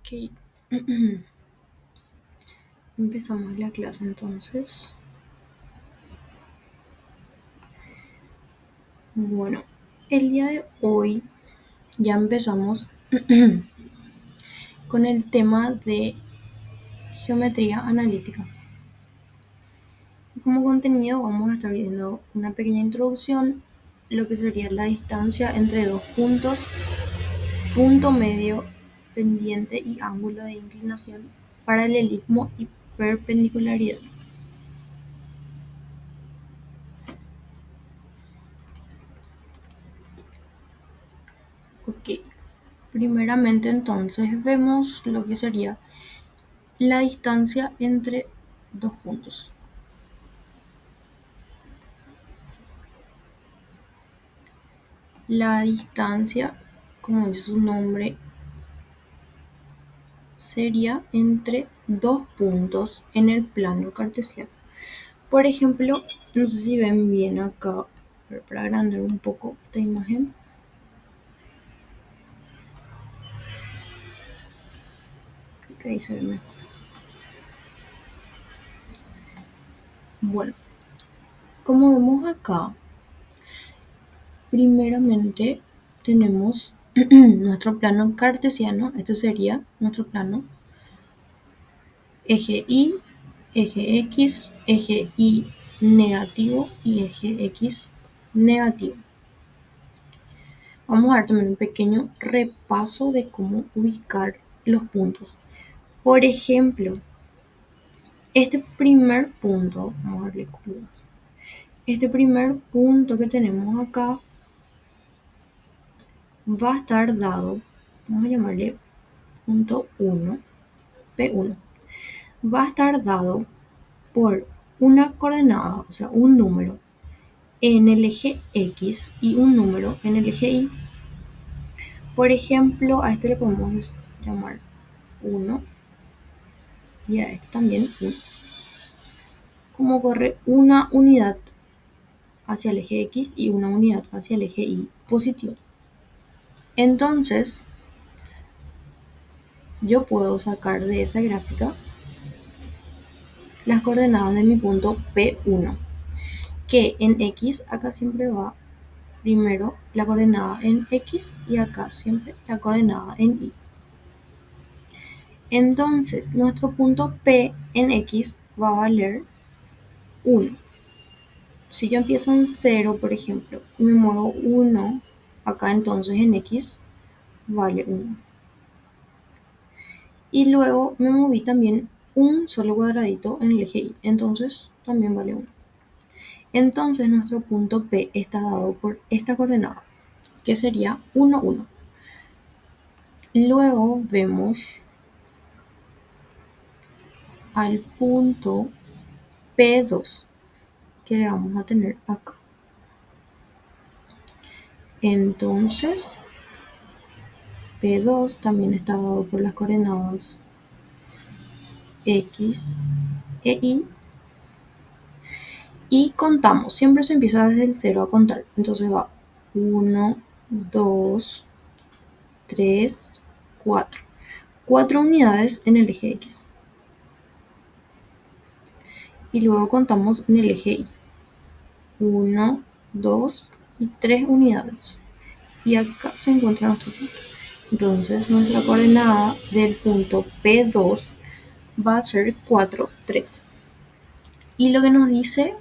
Ok, empezamos la clase entonces. Bueno, el día de hoy ya empezamos con el tema de geometría analítica. Y como contenido vamos a estar viendo una pequeña introducción, lo que sería la distancia entre dos puntos, punto medio, pendiente y ángulo de inclinación, paralelismo y perpendicularidad. Ok, primeramente entonces vemos lo que sería la distancia entre dos puntos. La distancia, como dice su nombre, sería entre dos puntos en el plano cartesiano. Por ejemplo, no sé si ven bien acá, para agrandar un poco esta imagen. Creo que ahí se ve mejor. Bueno, como vemos acá, primeramente tenemos nuestro plano cartesiano. Este sería nuestro plano. Eje Y, eje X, eje Y negativo y eje X negativo. Vamos a dar también un pequeño repaso de cómo ubicar los puntos. Por ejemplo, este primer punto, vamos a darle color. Este primer punto que tenemos acá va a estar dado, vamos a llamarle punto 1, P1. Va a estar dado por una coordenada, o sea, un número en el eje X y un número en el eje Y. Por ejemplo, a este le podemos llamar 1 y a este también 1. Como corre una unidad hacia el eje X y una unidad hacia el eje Y positivo. Entonces, yo puedo sacar de esa gráfica las coordenadas de mi punto P1, que en X acá siempre va primero la coordenada en X y acá siempre la coordenada en Y. Entonces, nuestro punto P en X va a valer 1. Si yo empiezo en 0, por ejemplo, y me muevo 1, acá entonces en X vale 1. Y luego me moví también un solo cuadradito en el eje Y, entonces también vale 1. Entonces nuestro punto P está dado por esta coordenada, que sería 1, 1. Luego vemos al punto P2, que le vamos a tener acá. Entonces, P2 también está dado por las coordenadas X e Y. Y contamos, siempre se empieza desde el 0 a contar. Entonces va 1, 2, 3, 4. 4 unidades en el eje X. Y luego contamos en el eje Y. 1, 2 y 3 unidades. Y acá se encuentra nuestro punto. Entonces nuestra coordenada del punto P2 va a ser 4, 3. Y lo que nos dice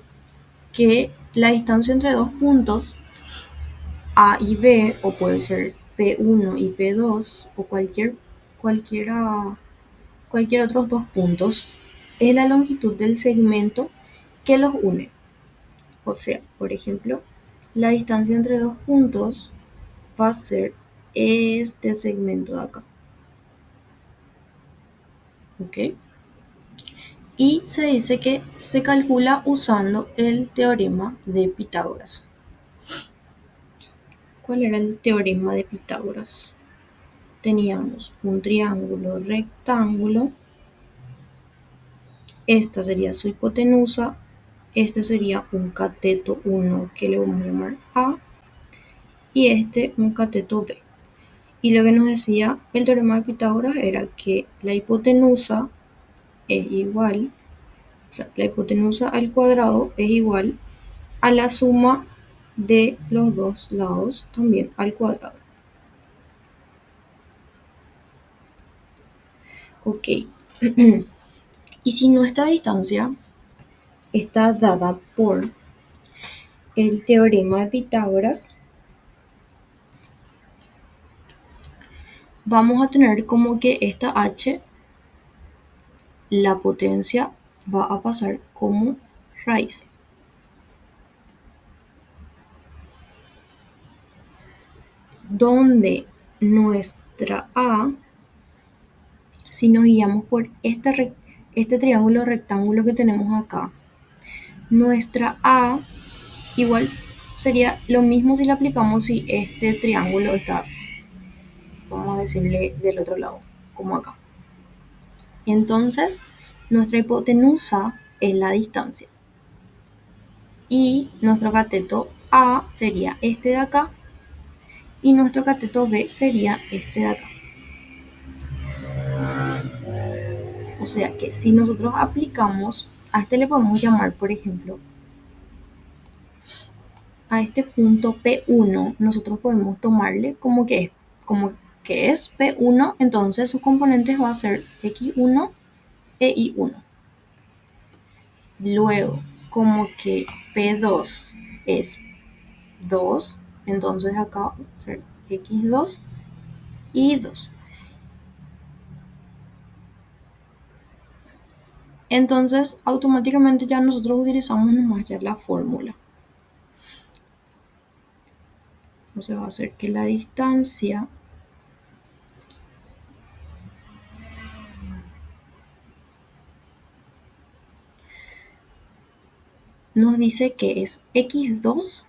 que la distancia entre dos puntos A y B, o puede ser P1 y P2, o cualquier otros dos puntos, es la longitud del segmento que los une. O sea, por ejemplo, la distancia entre dos puntos va a ser este segmento de acá. ¿Ok? Y se dice que se calcula usando el teorema de Pitágoras. ¿Cuál era el teorema de Pitágoras? Teníamos un triángulo rectángulo, esta sería su hipotenusa, este sería un cateto 1 que le vamos a llamar A y este un cateto B. Y lo que nos decía el teorema de Pitágoras era que la hipotenusa es igual, o sea, la hipotenusa al cuadrado es igual a la suma de los dos lados también al cuadrado. Ok. Y si nuestra distancia está dada por el teorema de Pitágoras, vamos a tener como que esta h, la potencia va a pasar como raíz. Donde nuestra a, si nos guiamos por este triángulo rectángulo que tenemos acá, nuestra a igual sería lo mismo si le aplicamos si este triángulo está, vamos a decirle, del otro lado, como acá. Entonces, nuestra hipotenusa es la distancia. Y nuestro cateto A sería este de acá. Y nuestro cateto B sería este de acá. O sea que si nosotros aplicamos, a este le podemos llamar, por ejemplo, a este punto P1, nosotros podemos tomarle como que es P1, entonces sus componentes va a ser X1 e Y1. Luego, como que P2 es 2, entonces acá va a ser X2 y 2. Entonces, automáticamente ya nosotros utilizamos nomás ya la fórmula. Entonces va a ser que la distancia nos dice que es X2,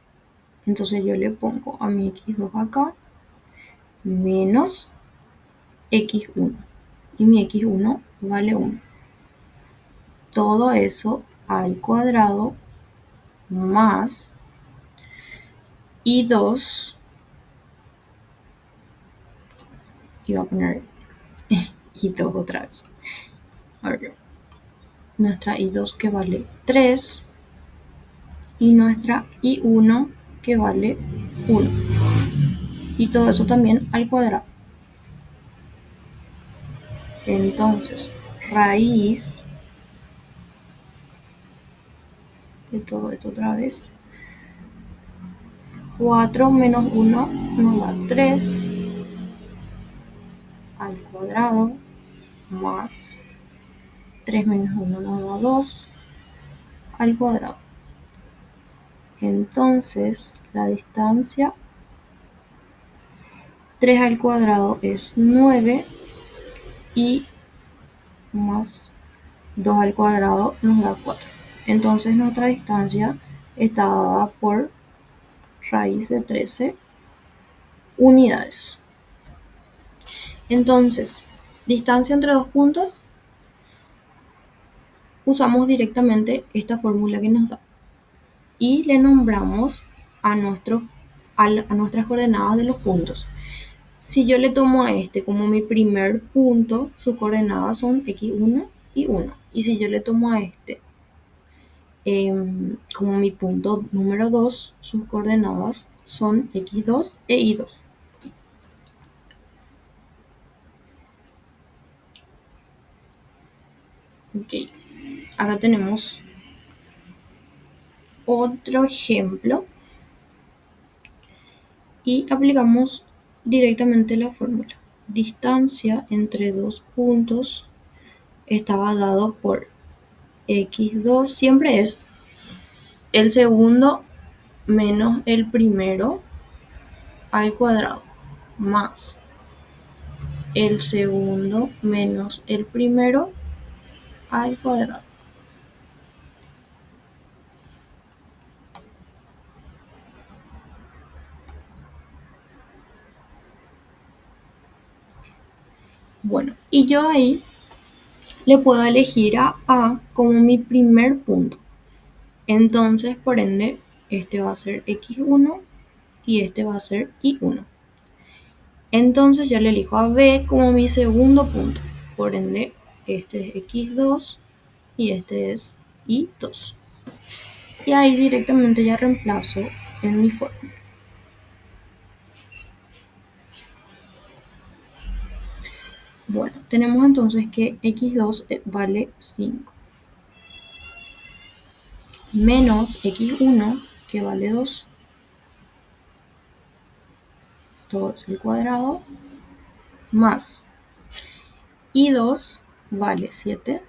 entonces yo le pongo a mi X2 acá, menos X1. Y mi X1 vale 1. Todo eso al cuadrado más Y2, y voy a poner Y2 otra vez. A ver, nuestra Y2 que vale 3 y nuestra Y1 que vale 1. Y todo eso también al cuadrado. Entonces, raíz de todo esto otra vez. 4 menos 1 nos da 3 al cuadrado más 3 menos 1 nos da 2 al cuadrado. Entonces, la distancia 3 al cuadrado es 9 y más 2 al cuadrado nos da 4. Entonces, nuestra distancia está dada por raíz de 13 unidades. Entonces, distancia entre dos puntos, usamos directamente esta fórmula que nos da y le nombramos a nuestras coordenadas de los puntos. Si yo le tomo a este como mi primer punto, sus coordenadas son x1 y 1. Y si yo le tomo a este como mi punto número 2, sus coordenadas son x2 e y2. Ok, acá tenemos otro ejemplo y aplicamos directamente la fórmula. Distancia entre dos puntos estaba dado por x2, siempre es el segundo menos el primero al cuadrado, más el segundo menos el primero al cuadrado. Bueno, y yo ahí le puedo elegir a como mi primer punto. Entonces, por ende, este va a ser x1 y este va a ser y1. Entonces yo le elijo a B como mi segundo punto. Por ende, este es x2 y este es y2. Y ahí directamente ya reemplazo en mi fórmula. Bueno, tenemos entonces que x2 vale 5 menos x1 que vale 2, todo es el cuadrado, más y2 vale 7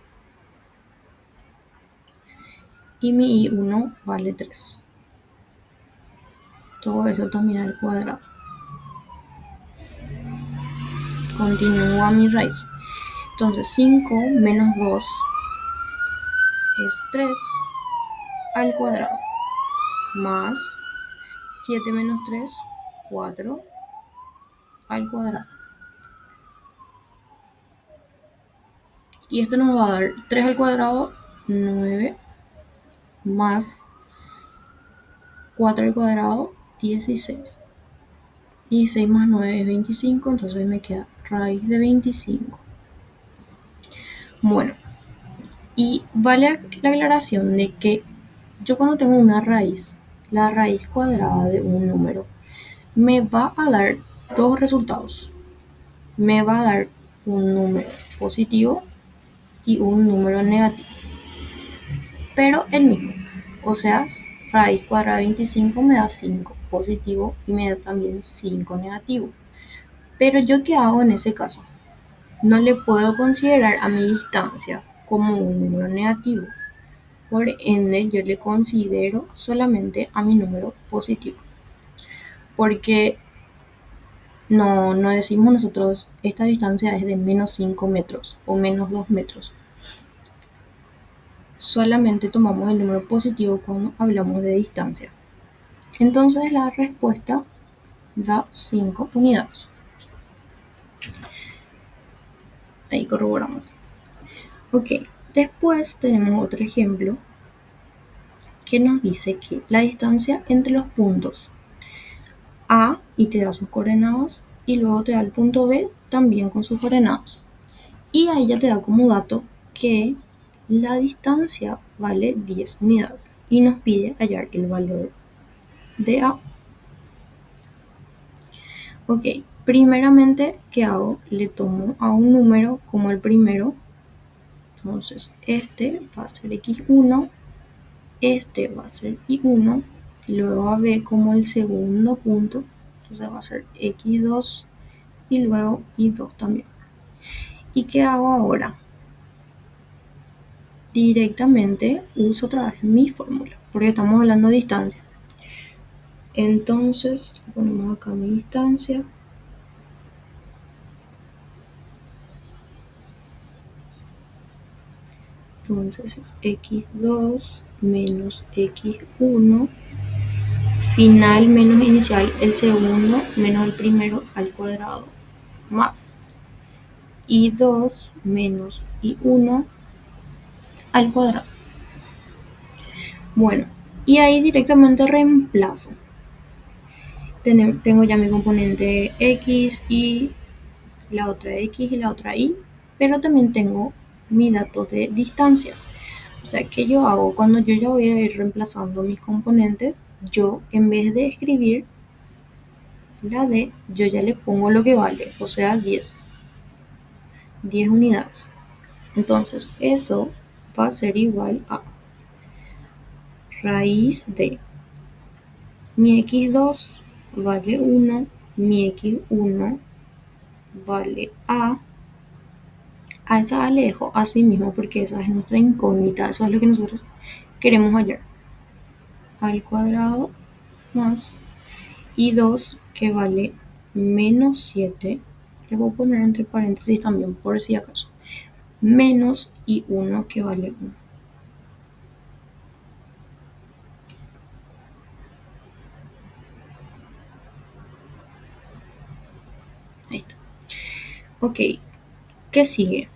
y mi y1 vale 3. Todo eso también al cuadrado. Continúa mi raíz. Entonces 5 menos 2 es 3 al cuadrado, más 7 menos 3, 4 al cuadrado. Y esto nos va a dar 3 al cuadrado, 9, más 4 al cuadrado, 16. 16 más 9 es 25, entonces me queda raíz de 25. Bueno, y vale la aclaración de que yo cuando tengo una raíz, la raíz cuadrada de un número, me va a dar dos resultados. Me va a dar un número positivo y un número negativo, pero el mismo. O sea, raíz cuadrada de 25 me da 5 positivo y me da también 5 negativo. Pero yo, ¿qué hago en ese caso? No le puedo considerar a mi distancia como un número negativo. Por ende, yo le considero solamente a mi número positivo. Porque no decimos nosotros, esta distancia es de menos 5 metros o menos 2 metros. Solamente tomamos el número positivo cuando hablamos de distancia. Entonces la respuesta da 5 unidades. Ahí corroboramos. Ok, después tenemos otro ejemplo que nos dice que la distancia entre los puntos A y te da sus coordenadas y luego te da el punto B también con sus coordenadas. Y ahí ya te da como dato que la distancia vale 10 unidades y nos pide hallar el valor de A. Ok, primeramente, ¿qué hago? Le tomo a un número como el primero. Entonces, este va a ser x1, este va a ser y1, luego a B como el segundo punto, entonces va a ser x2 y luego y2 también. ¿Y qué hago ahora? Directamente uso otra vez mi fórmula, porque estamos hablando de distancia. Entonces, ponemos acá mi distancia. Entonces es x2 menos x1, final menos inicial, el segundo menos el primero al cuadrado, más y2 menos y1 al cuadrado. Bueno, y ahí directamente reemplazo. Tengo ya mi componente x, y la otra x y la otra y, pero también tengo mi dato de distancia. O sea, ¿qué yo hago? Cuando yo ya voy a ir reemplazando mis componentes, yo en vez de escribir la d, yo ya le pongo lo que vale, o sea, 10 unidades. Entonces, eso va a ser igual a raíz de mi x2 vale 1, mi x1 vale a esa le dejo así mismo porque esa es nuestra incógnita, eso es lo que nosotros queremos hallar, al cuadrado más y2 que vale menos 7, le voy a poner entre paréntesis también por si acaso, menos y1 que vale 1. Ahí está. Ok, ¿qué sigue?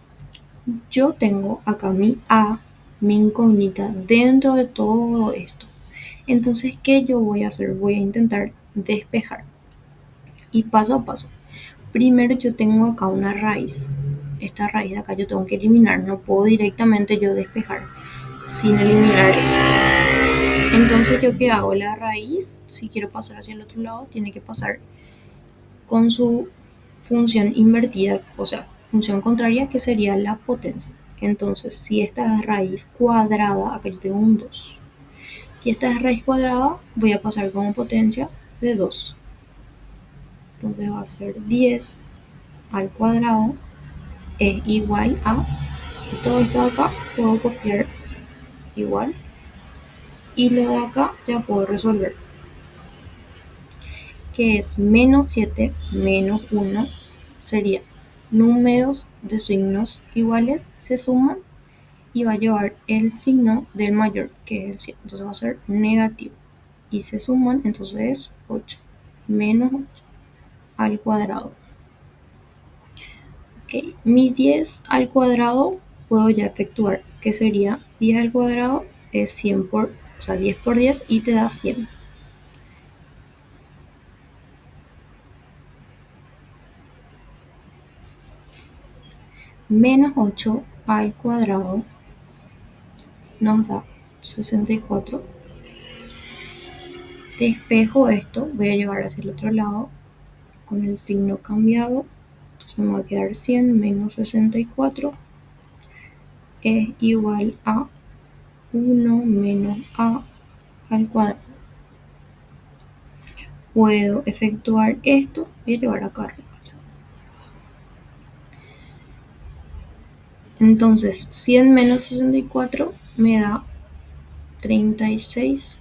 Yo tengo acá mi A, mi incógnita dentro de todo esto. Entonces, ¿qué yo voy a hacer? Voy a intentar despejar. Y paso a paso. Primero yo tengo acá una raíz. Esta raíz de acá yo tengo que eliminar. No puedo directamente yo despejar sin eliminar eso. Entonces yo qué hago, la raíz, si quiero pasar hacia el otro lado, tiene que pasar con su función invertida, o sea, función contraria que sería la potencia. Entonces, si esta es raíz cuadrada, acá yo tengo un 2. Si esta es raíz cuadrada, voy a pasar como potencia de 2. Entonces va a ser 10 al cuadrado es igual a, todo esto de acá puedo copiar igual, y lo de acá ya puedo resolver, que es menos 7 menos 1 sería números de signos iguales se suman y va a llevar el signo del mayor, que es el 7. Entonces va a ser negativo. Y se suman, entonces es 8 menos 8 al cuadrado. Ok, mi 10 al cuadrado puedo ya efectuar, que sería 10 al cuadrado es 100 por, o sea, 10 por 10 y te da 100. Menos 8 al cuadrado nos da 64. Despejo esto, voy a llevar hacia el otro lado con el signo cambiado. Entonces me va a quedar 100 menos 64 es igual a 1 menos a al cuadrado. Puedo efectuar esto y llevar acá arriba. Entonces 100 menos 64 me da 36.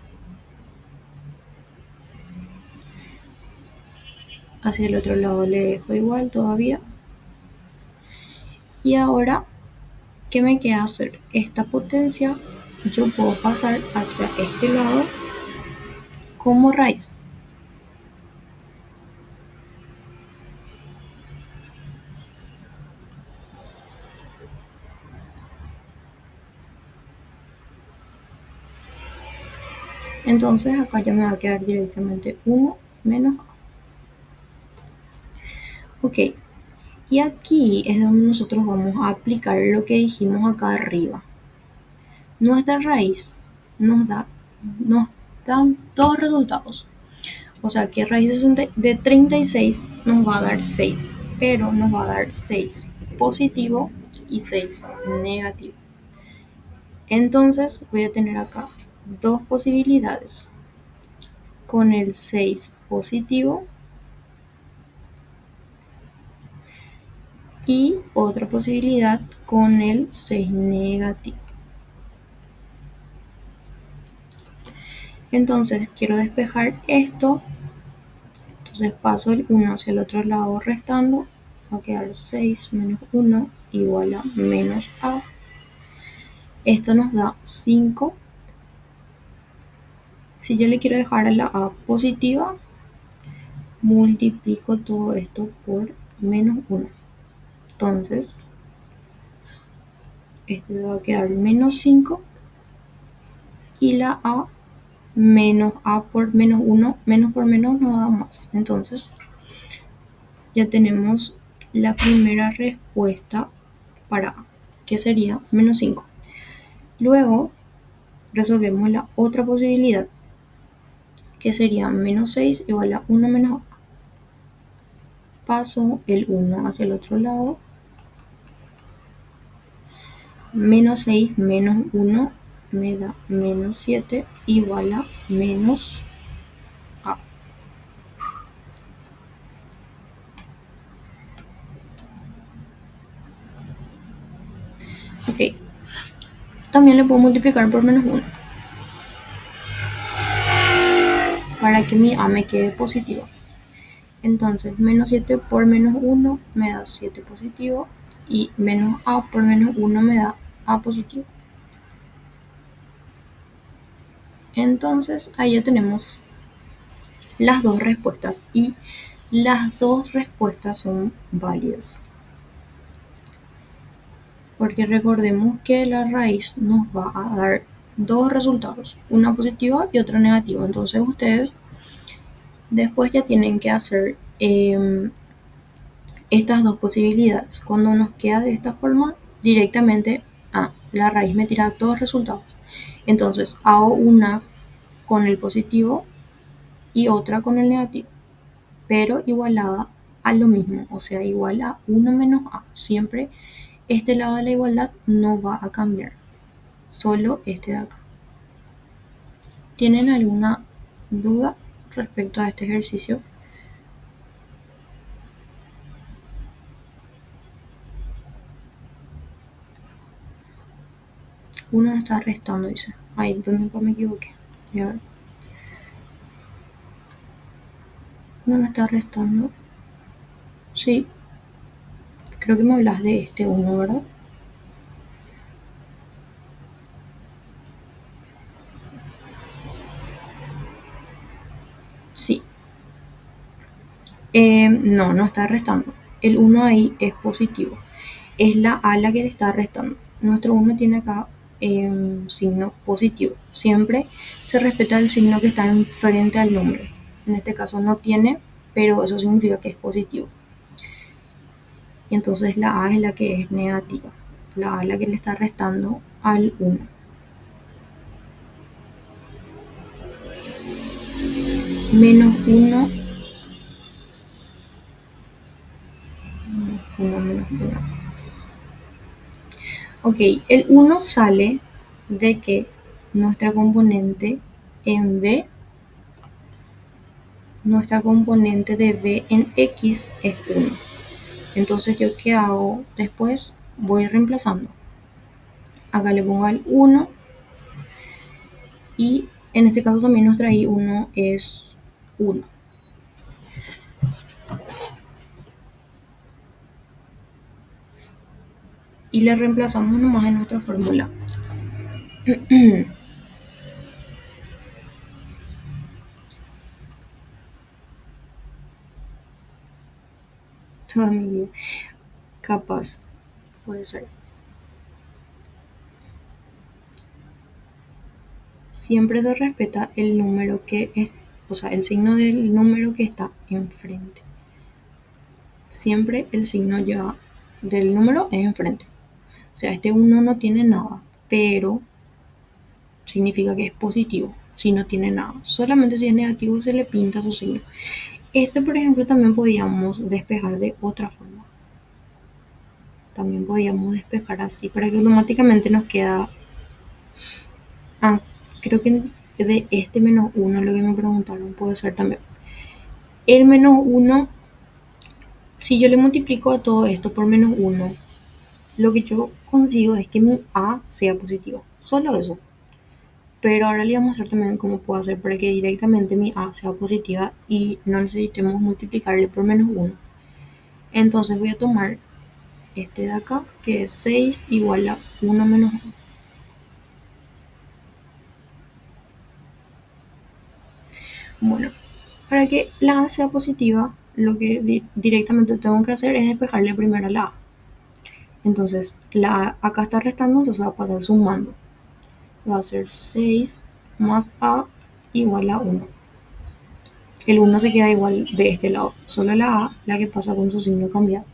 Hacia el otro lado le dejo igual todavía. Y ahora, ¿qué me queda hacer? Esta potencia yo puedo pasar hacia este lado como raíz. Entonces acá ya me va a quedar directamente 1 menos a. Ok, y aquí es donde nosotros vamos a aplicar lo que dijimos acá arriba. Nuestra raíz nos dan dos resultados. O sea que raíz de 36 nos va a dar 6, pero nos va a dar 6 positivo y 6 negativo. Entonces voy a tener acá dos posibilidades. Con el 6 positivo y otra posibilidad con el 6 negativo. Entonces quiero despejar esto. Entonces paso el 1 hacia el otro lado restando. Va a quedar 6 menos 1 igual a menos a. Esto nos da 5. Si yo le quiero dejar a la a positiva, multiplico todo esto por menos 1. Entonces, esto va a quedar menos 5 y la a menos a por menos 1, menos por menos nos da más. Entonces, ya tenemos la primera respuesta para a, que sería menos 5. Luego, resolvemos la otra posibilidad, que sería menos 6 igual a 1 menos a. Paso el 1 hacia el otro lado. Menos 6 menos 1 me da menos 7 igual a menos a. Ok, también le puedo multiplicar por menos 1 para que mi a me quede positiva. Entonces menos 7 por menos 1 me da 7 positivo y menos a por menos 1 me da a positivo. Entonces ahí ya tenemos las dos respuestas y las dos respuestas son válidas. Porque recordemos que la raíz nos va a dar dos resultados, una positiva y otra negativa. Entonces ustedes después ya tienen que hacer estas dos posibilidades. Cuando nos queda de esta forma, directamente la raíz me tira dos resultados. Entonces hago una con el positivo y otra con el negativo, pero igualada a lo mismo, o sea, igual a 1 menos a. Siempre este lado de la igualdad no va a cambiar, solo este de acá. ¿Tienen alguna duda respecto a este ejercicio? Uno no está restando, dice. Ahí donde me equivoqué. A ver. Uno no está restando. Sí, creo que me hablas de este uno, ¿verdad? Sí. No, no está restando. El uno ahí es positivo. Es la a la que le está restando. Nuestro uno tiene acá signo positivo. Siempre se respeta el signo que está enfrente al número. En este caso no tiene, pero eso significa que es positivo. Y entonces la a es la que es negativa. La a es la que le está restando al uno. Menos uno. Menos uno. Ok, el uno sale de que nuestra componente en b, nuestra componente de b en x es 1. Entonces yo qué hago después, voy reemplazando. Acá le pongo el 1 y en este caso también nuestra i1 es 1. Y le reemplazamos nomás en nuestra fórmula. Toda mi vida. Capaz, puede ser. Siempre se respeta el número que es, o sea, el signo del número que está enfrente. Siempre el signo ya del número es enfrente. O sea, este 1 no tiene nada, pero significa que es positivo. Si no tiene nada, solamente si es negativo se le pinta su signo. Este, por ejemplo, también podíamos despejar de otra forma. También podíamos despejar así para que automáticamente nos queda. Creo que de este menos 1 lo que me preguntaron puede ser también. El menos 1, si yo le multiplico a todo esto por menos 1, lo que yo consigo es que mi a sea positiva. Solo eso. Pero ahora le voy a mostrar también cómo puedo hacer para que directamente mi a sea positiva y no necesitemos multiplicarle por menos 1. Entonces voy a tomar este de acá, que es 6 igual a 1 menos 1. Bueno, para que la a sea positiva, lo que directamente tengo que hacer es despejarle primero a la a. Entonces, la a acá está restando, entonces va a pasar sumando. Va a ser 6 más a igual a 1. El 1 se queda igual de este lado, solo la a, la que pasa con su signo cambiado.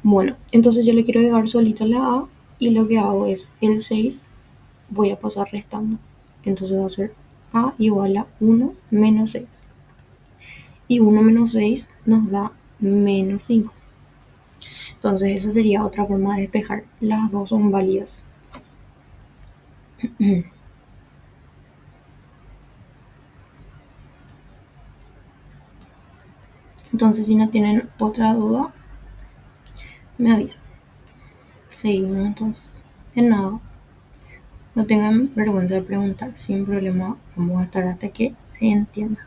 Bueno, entonces yo le quiero dejar solita la a y lo que hago es el 6 voy a pasar restando. Entonces va a ser a igual a 1 menos 6. Y 1 menos 6 nos da menos 5. Entonces esa sería otra forma de despejar. Las dos son válidas. Entonces si no tienen otra duda, me avisan. Seguimos entonces. De nada. No tengan vergüenza de preguntar. Sin problema vamos a estar hasta que se entienda.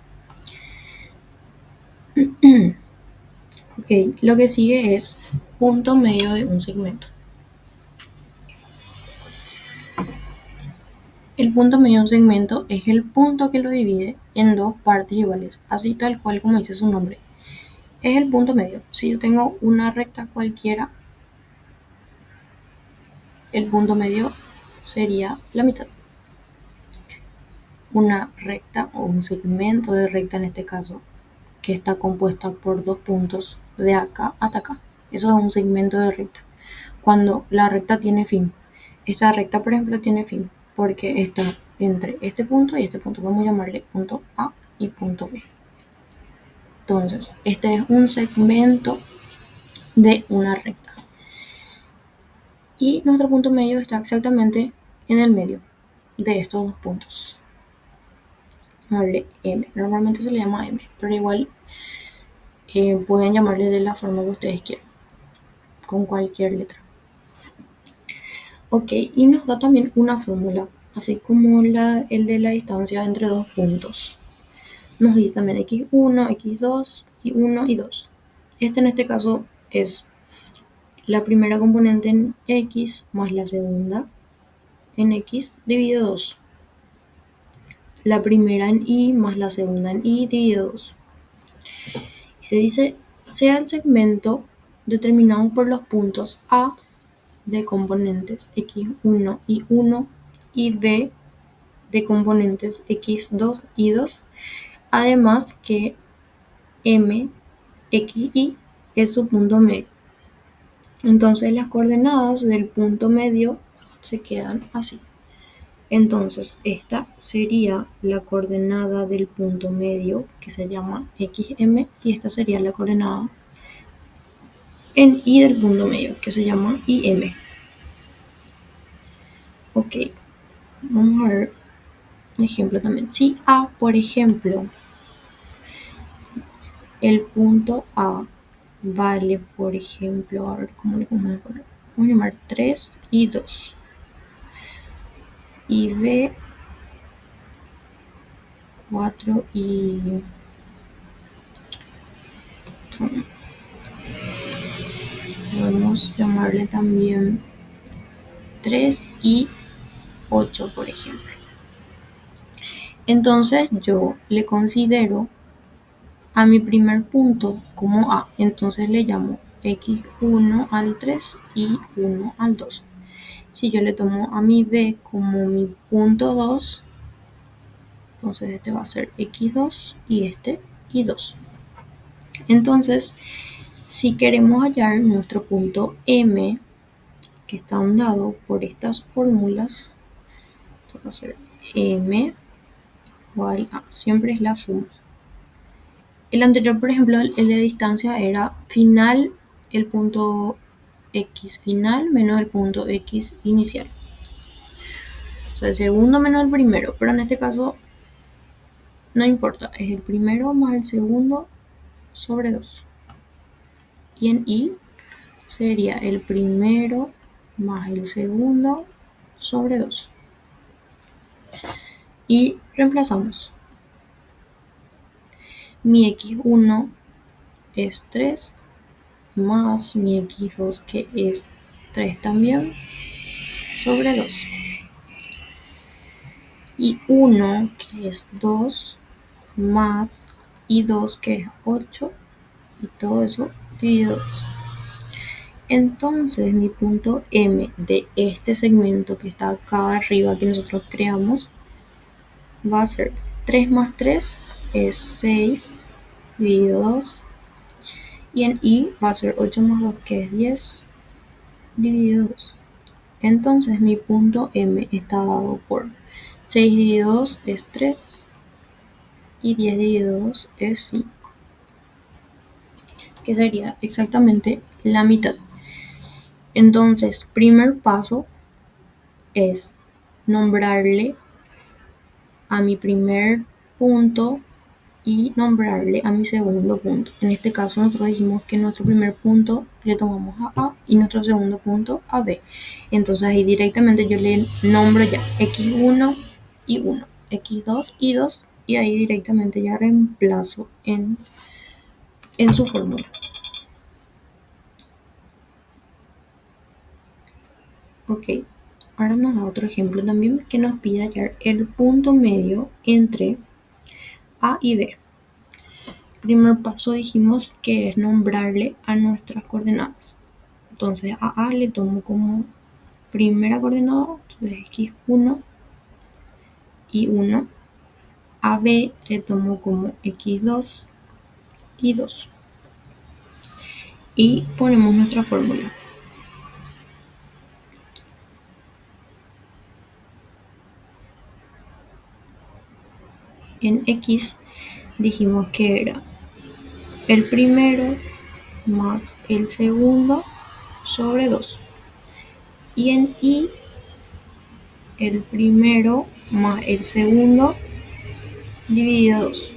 Ok, lo que sigue es punto medio de un segmento. El punto medio de un segmento es el punto que lo divide en dos partes iguales, así tal cual como dice su nombre. Es el punto medio. Si yo tengo una recta cualquiera, el punto medio sería la mitad. Una recta o un segmento de recta en este caso, que está compuesta por dos puntos, de acá hasta acá. Eso es un segmento de recta. Cuando la recta tiene fin. Esta recta, por ejemplo, tiene fin porque está entre este punto y este punto. Vamos a llamarle punto A y punto B. Entonces, este es un segmento de una recta. Y nuestro punto medio está exactamente en el medio de estos dos puntos. Llamarle M. Normalmente se le llama M, pero igual pueden llamarle de la forma que ustedes quieran, con cualquier letra. Ok, y nos da también una fórmula, así como el de la distancia entre dos puntos. Nos dice también x1, x2 y 1 y 2. En este caso es la primera componente en x más la segunda en x dividido 2. La primera en y más la segunda en y dividido 2. Y se dice, sea el segmento determinado por los puntos A de componentes x1 y 1 y b de componentes x2 y 2, además que m, x, y es su punto medio. Entonces las coordenadas del punto medio se quedan así. Entonces esta sería la coordenada del punto medio que se llama xm y esta sería la coordenada en y del punto medio que se llama im. Ok, vamos a ver un ejemplo también. Si A, por ejemplo, el punto A vale, por ejemplo, a ver cómo le vamos a poner. Vamos a llamar 3 y 2. Y B 4 y podemos llamarle también 3 y 8, por ejemplo. Entonces yo le considero a mi primer punto como A. Entonces le llamo x1 al 3 y 1 al 2. Si yo le tomo a mi B como mi punto 2, entonces este va a ser x2 y este y2. Entonces, si queremos hallar nuestro punto M, que está dado por estas fórmulas, esto va a ser M igual a, siempre es la suma. El anterior, por ejemplo, el de distancia era final, el punto X final menos el punto X inicial. O sea, el segundo menos el primero, pero en este caso no importa, es el primero más el segundo sobre 2. Y en Y sería el primero más el segundo sobre 2. Y reemplazamos. Mi x1 es 3 más mi x2 que es 3 también sobre 2. Y 1 que es 2 más y 2 que es 8 y todo eso dividido 2. Entonces mi punto M de este segmento que está acá arriba que nosotros creamos va a ser 3 más 3 es 6 dividido 2 y en Y va a ser 8 más 2 que es 10 dividido 2. Entonces mi punto M está dado por 6 dividido 2 es 3 y 10 dividido 2 es 5, que sería exactamente la mitad. Entonces, primer paso es nombrarle a mi primer punto y nombrarle a mi segundo punto. En este caso nosotros dijimos que nuestro primer punto le tomamos a A y nuestro segundo punto a B. Entonces ahí directamente yo le nombro ya x1 y 1, x2 y 2 y ahí directamente ya reemplazo en su fórmula. Ok, ahora nos da otro ejemplo también que nos pide hallar el punto medio entre A y B. Primer paso dijimos que es nombrarle a nuestras coordenadas. Entonces a A le tomo como primera coordenada, entonces x1 y 1. A B le tomo como x2 y 2. y ponemos nuestra fórmula. En X dijimos que era el primero más el segundo sobre 2. Y en Y, el primero más el segundo dividido 2.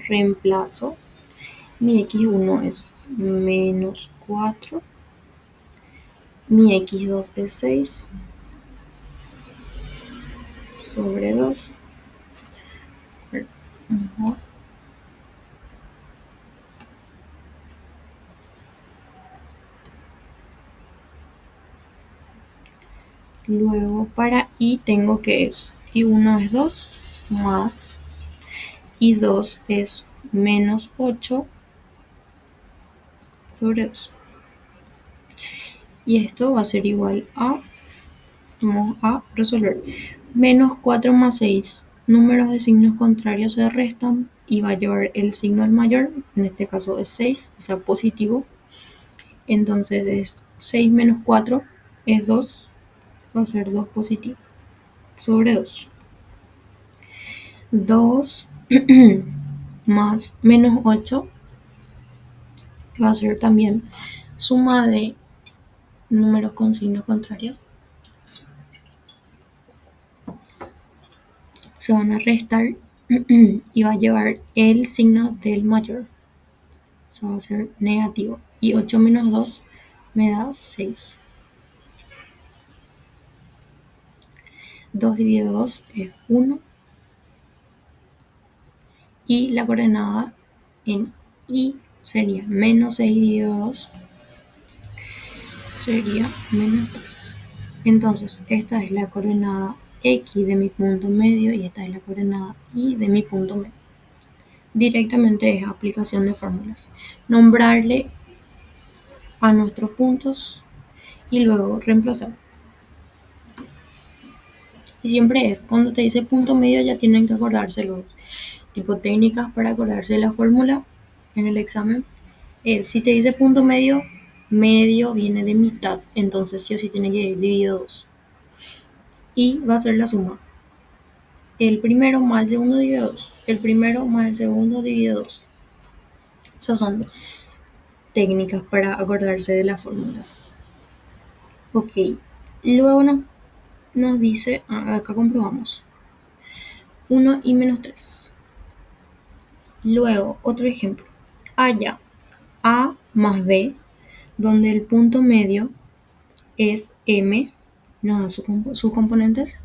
Reemplazo. Mi X1 es menos 4. Mi X2 es 6 sobre 2. Luego para Y tengo que es Y1 es 2 más Y2 es menos 8 sobre 2. Y esto va a ser igual a, vamos a resolver, menos 4 más 6. Números de signos contrarios se restan y va a llevar el signo al mayor, en este caso es 6, o sea positivo. Entonces es 6 menos 4 es 2, va a ser 2 positivo sobre 2. 2 más menos 8, que va a ser también suma de números con signos contrarios, se van a restar y va a llevar el signo del mayor. Eso va a ser negativo. Y 8 menos 2 me da 6. 2 dividido 2 es 1. Y la coordenada en Y sería menos 6 dividido 2. Sería menos 3. Entonces, esta es la coordenada X de mi punto medio y esta es la coordenada Y de mi punto medio. Directamente es aplicación de fórmulas. Nombrarle a nuestros puntos y luego reemplazar. Y siempre es, cuando te dice punto medio ya tienen que acordárselo. Tipo técnicas para acordarse de la fórmula en el examen. Si te dice punto medio, medio viene de mitad. Entonces sí o sí tiene que ir dividido 2. Y va a ser la suma. El primero más el segundo dividido 2. El primero más el segundo dividido 2. Esas son técnicas para acordarse de las fórmulas. Ok. Luego nos dice, acá comprobamos. 1 y menos 3. Luego, otro ejemplo. Haya A más B, donde el punto medio es M, nos da sus componentes,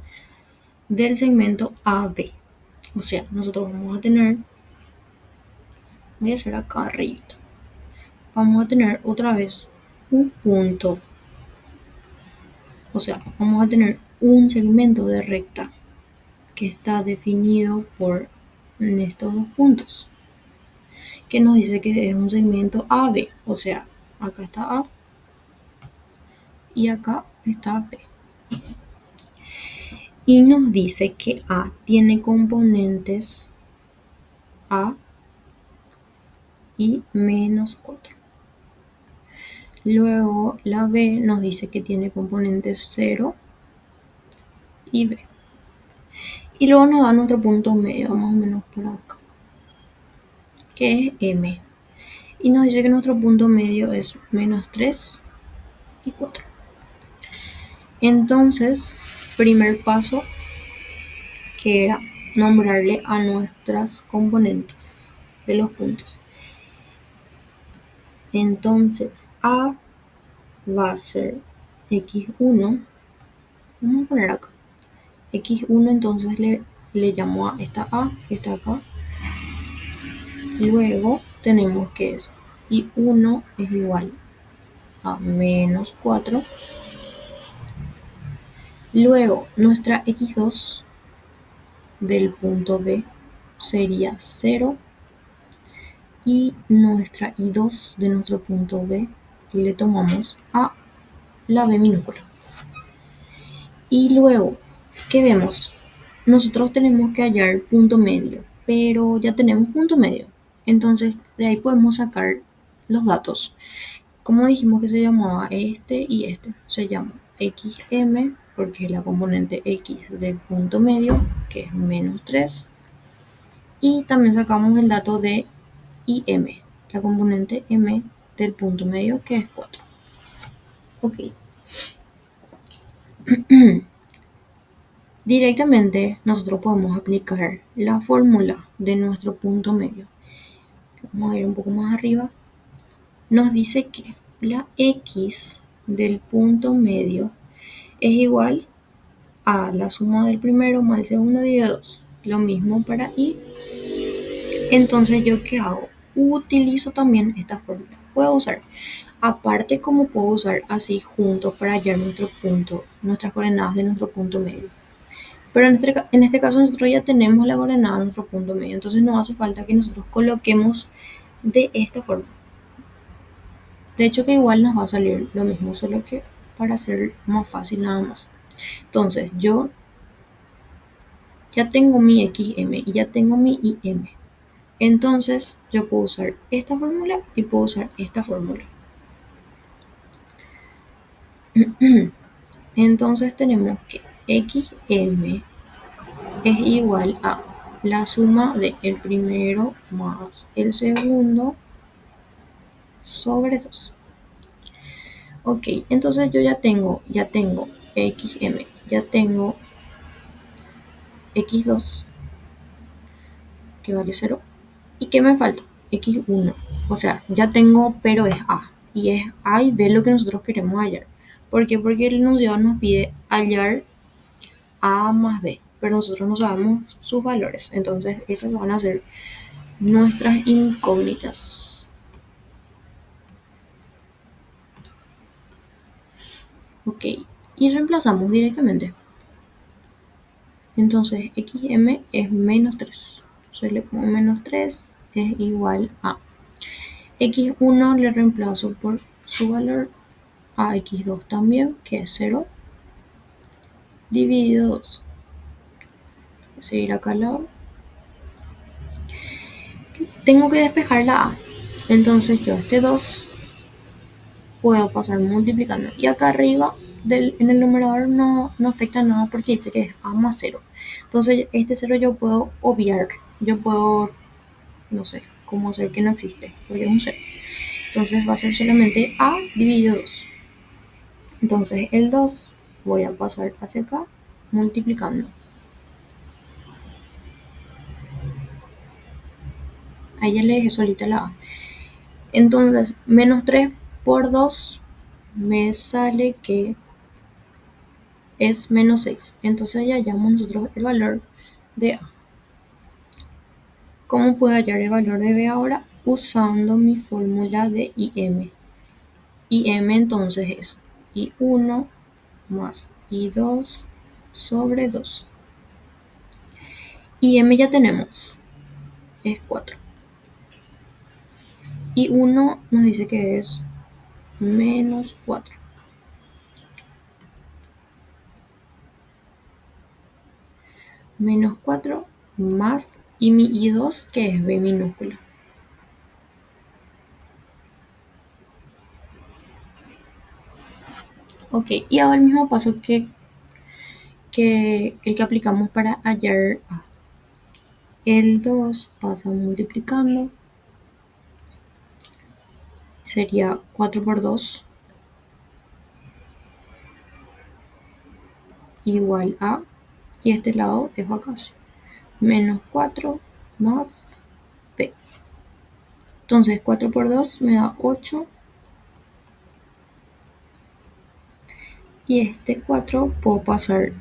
del segmento AB. O sea, nosotros vamos a tener, voy a hacer acá arriba, vamos a tener otra vez un punto. O sea, vamos a tener un segmento de recta que está definido por estos dos puntos, que nos dice que es un segmento AB. O sea, acá está A y acá está B. Y nos dice que A tiene componentes A y menos 4. Luego la B nos dice que tiene componentes 0 y B. Y luego nos da nuestro punto medio, más o menos por acá, que es M. Y nos dice que nuestro punto medio es menos 3 y 4. Entonces, primer paso, que era nombrarle a nuestras componentes de los puntos. Entonces, A va a ser X1. Vamos a poner acá. X1, entonces le llamo a esta A que está acá. Luego tenemos que es Y1 es igual a menos 4. Luego nuestra X2 del punto B sería 0. Y nuestra Y2 de nuestro punto B le tomamos a la B minúscula. Y luego, ¿qué vemos? Nosotros tenemos que hallar punto medio, pero ya tenemos punto medio. Entonces, de ahí podemos sacar los datos. Como dijimos que se llamaba este y este, se llama xm porque es la componente x del punto medio, que es -3. Y también sacamos el dato de im, la componente m del punto medio, que es 4. Ok. Directamente nosotros podemos aplicar la fórmula de nuestro punto medio. Vamos a ir un poco más arriba. Nos dice que la x del punto medio es igual a la suma del primero más el segundo dividido 2. Lo mismo para y. Entonces, ¿yo qué hago? Utilizo también esta fórmula. Puedo usar, aparte como puedo usar así juntos para hallar nuestro punto, nuestras coordenadas de nuestro punto medio. Pero en este caso nosotros ya tenemos la coordenada de nuestro punto medio, entonces no hace falta que nosotros coloquemos de esta forma. De hecho que igual nos va a salir lo mismo, solo que para hacer más fácil nada más. Entonces yo ya tengo mi xm y ya tengo mi im. Entonces yo puedo usar esta fórmula y puedo usar esta fórmula. Entonces tenemos que xm es igual a la suma de el primero más el segundo sobre 2. Ok, entonces yo ya tengo xm, ya tengo x2 que vale 0. ¿Y qué me falta? x1. O sea, ya tengo, pero es a. Y es a y b lo que nosotros queremos hallar. ¿Por qué? Porque el enunciado nos pide hallar a más b, pero nosotros no sabemos sus valores. Entonces, esas van a ser nuestras incógnitas. Ok, y reemplazamos directamente. Entonces, xm es -3. Entonces le pongo -3 es igual a x1 le reemplazo por su valor, a x2 también, que es 0, dividido 2. Voy a seguir acá al lado. Tengo que despejar la a. Entonces yo este 2 puedo pasar multiplicando. Y acá arriba en el numerador no afecta nada porque dice que es a más 0. Entonces este 0 yo puedo obviar. Yo puedo, no sé, cómo hacer que no existe, porque es un 0. Entonces va a ser solamente a dividido 2. Entonces el 2 voy a pasar hacia acá multiplicando. Ahí ya le dejé solita la a. Entonces -3 por 2 me sale que es -6. Entonces ya hallamos nosotros el valor de a. ¿Cómo puedo hallar el valor de b ahora? Usando mi fórmula de im. im entonces es i1 más i2 sobre 2. Im ya tenemos, es 4. I1 nos dice que es -4. -4 más y mi i2 que es b minúscula. Ok, y hago el mismo paso que el que aplicamos para hallar a. El 2 pasa multiplicando. Sería 4 por 2 igual a, y este lado dejo acá, -4 más b. Entonces 4 por 2 me da 8. Y este 4 puedo pasar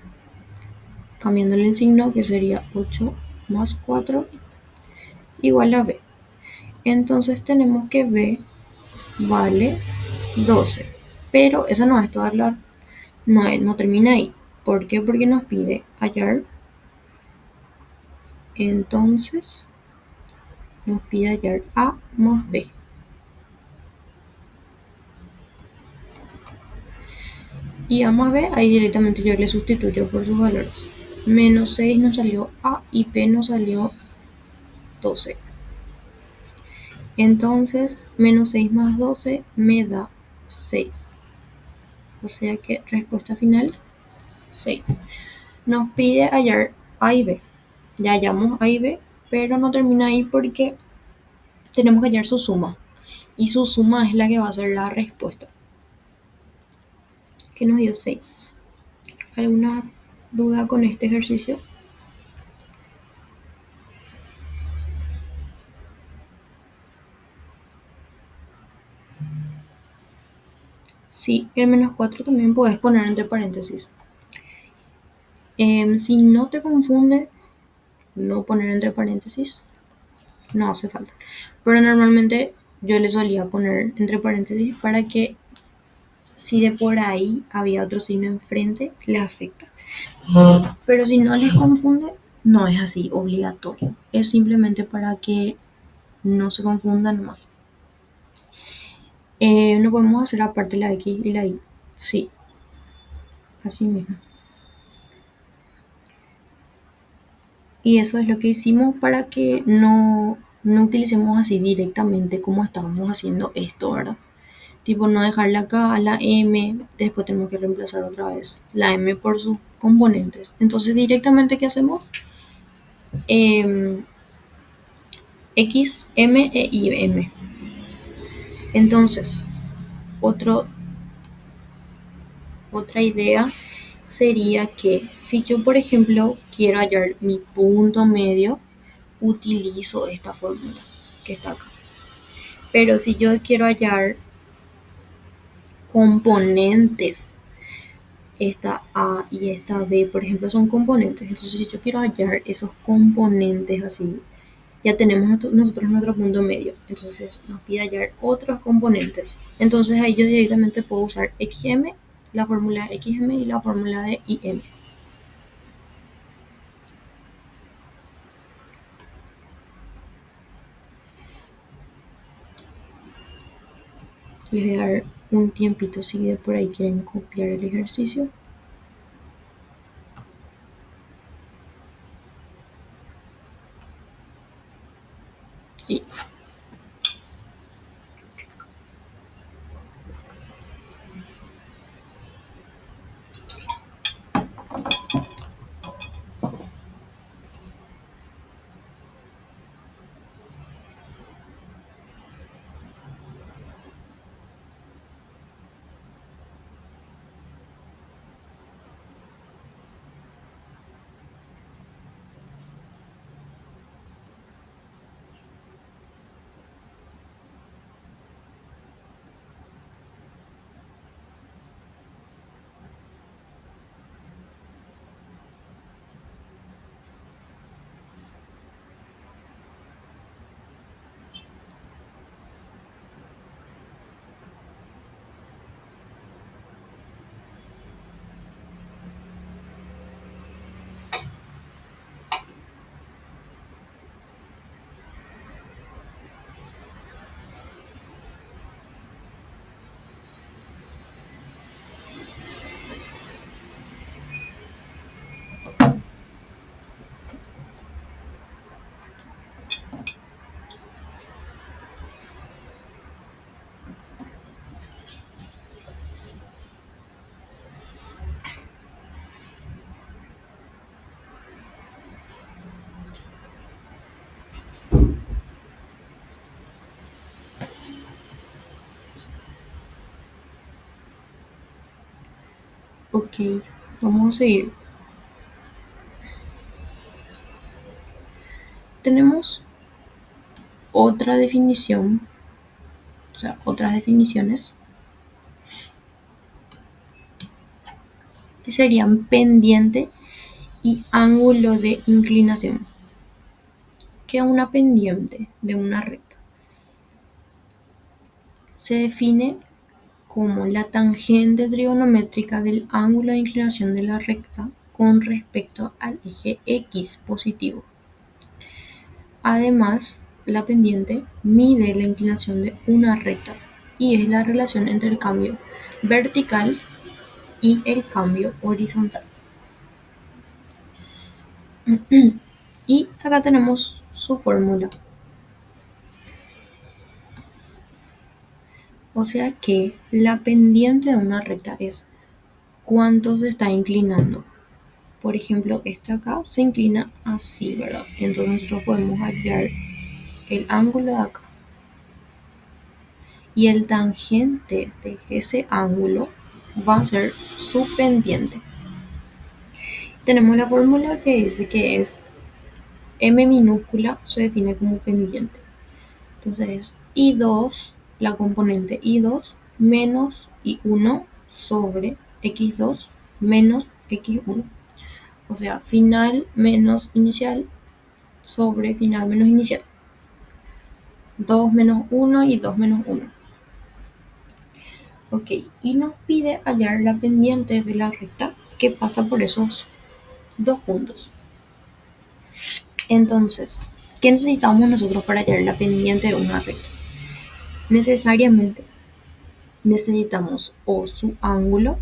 cambiándole el signo, que sería 8 más 4 igual a b. Entonces tenemos que b vale 12. Pero esa no es toda la... No termina ahí. ¿Por qué? Porque nos pide hallar. Entonces nos pide hallar a más b. Y a más b, ahí directamente yo le sustituyo por sus valores. -6 nos salió a y b nos salió 12. Entonces, menos 6 más 12 me da 6. O sea que respuesta final, 6. Nos pide hallar A y B. Ya hallamos A y B, pero no termina ahí porque tenemos que hallar su suma. Y su suma es la que va a ser la respuesta, que nos dio 6. ¿Alguna duda con este ejercicio? Sí, el menos 4 también puedes poner entre paréntesis. Si no te confunde, no poner entre paréntesis, no hace falta. Pero normalmente yo le solía poner entre paréntesis para que si de por ahí había otro signo enfrente, le afecta. Pero si no les confunde, no es así obligatorio. Es simplemente para que no se confundan más. No podemos hacer aparte la X y la Y. Sí, así mismo. Y eso es lo que hicimos para que no utilicemos así directamente como estábamos haciendo esto, ¿verdad? Tipo, no dejarle acá a la M, después tenemos que reemplazar otra vez la M por sus componentes. Entonces, directamente, ¿qué hacemos? Em, X, M e Y, M. Entonces, otro, otra idea sería que si yo, por ejemplo, quiero hallar mi punto medio, utilizo esta fórmula que está acá. Pero si yo quiero hallar componentes, esta A y esta B, por ejemplo, son componentes. Entonces, si yo quiero hallar esos componentes así, ya tenemos nosotros nuestro punto medio. Entonces, nos pide hallar otros componentes. Entonces, ahí yo directamente puedo usar XM, la fórmula de XM y la fórmula de IM. Les voy a dar un tiempito si de por ahí quieren copiar el ejercicio. Y ok, vamos a seguir. Tenemos otra definición, o sea, otras definiciones que serían pendiente y ángulo de inclinación. ¿Qué es una pendiente de una recta? Se define como la tangente trigonométrica del ángulo de inclinación de la recta con respecto al eje X positivo. Además, la pendiente mide la inclinación de una recta y es la relación entre el cambio vertical y el cambio horizontal. Y acá tenemos su fórmula. O sea que la pendiente de una recta es cuánto se está inclinando. Por ejemplo, esta acá se inclina así, ¿verdad? Entonces nosotros podemos hallar el ángulo de acá. Y el tangente de ese ángulo va a ser su pendiente. Tenemos la fórmula que dice que es m minúscula se define como pendiente. Entonces es I2, la componente I2 menos I1 sobre X2 menos X1. O sea, final menos inicial sobre final menos inicial. 2 menos 1 y 2 menos 1. Ok, y nos pide hallar la pendiente de la recta que pasa por esos dos puntos. Entonces, ¿qué necesitamos nosotros para hallar la pendiente de una recta? Necesariamente necesitamos o su ángulo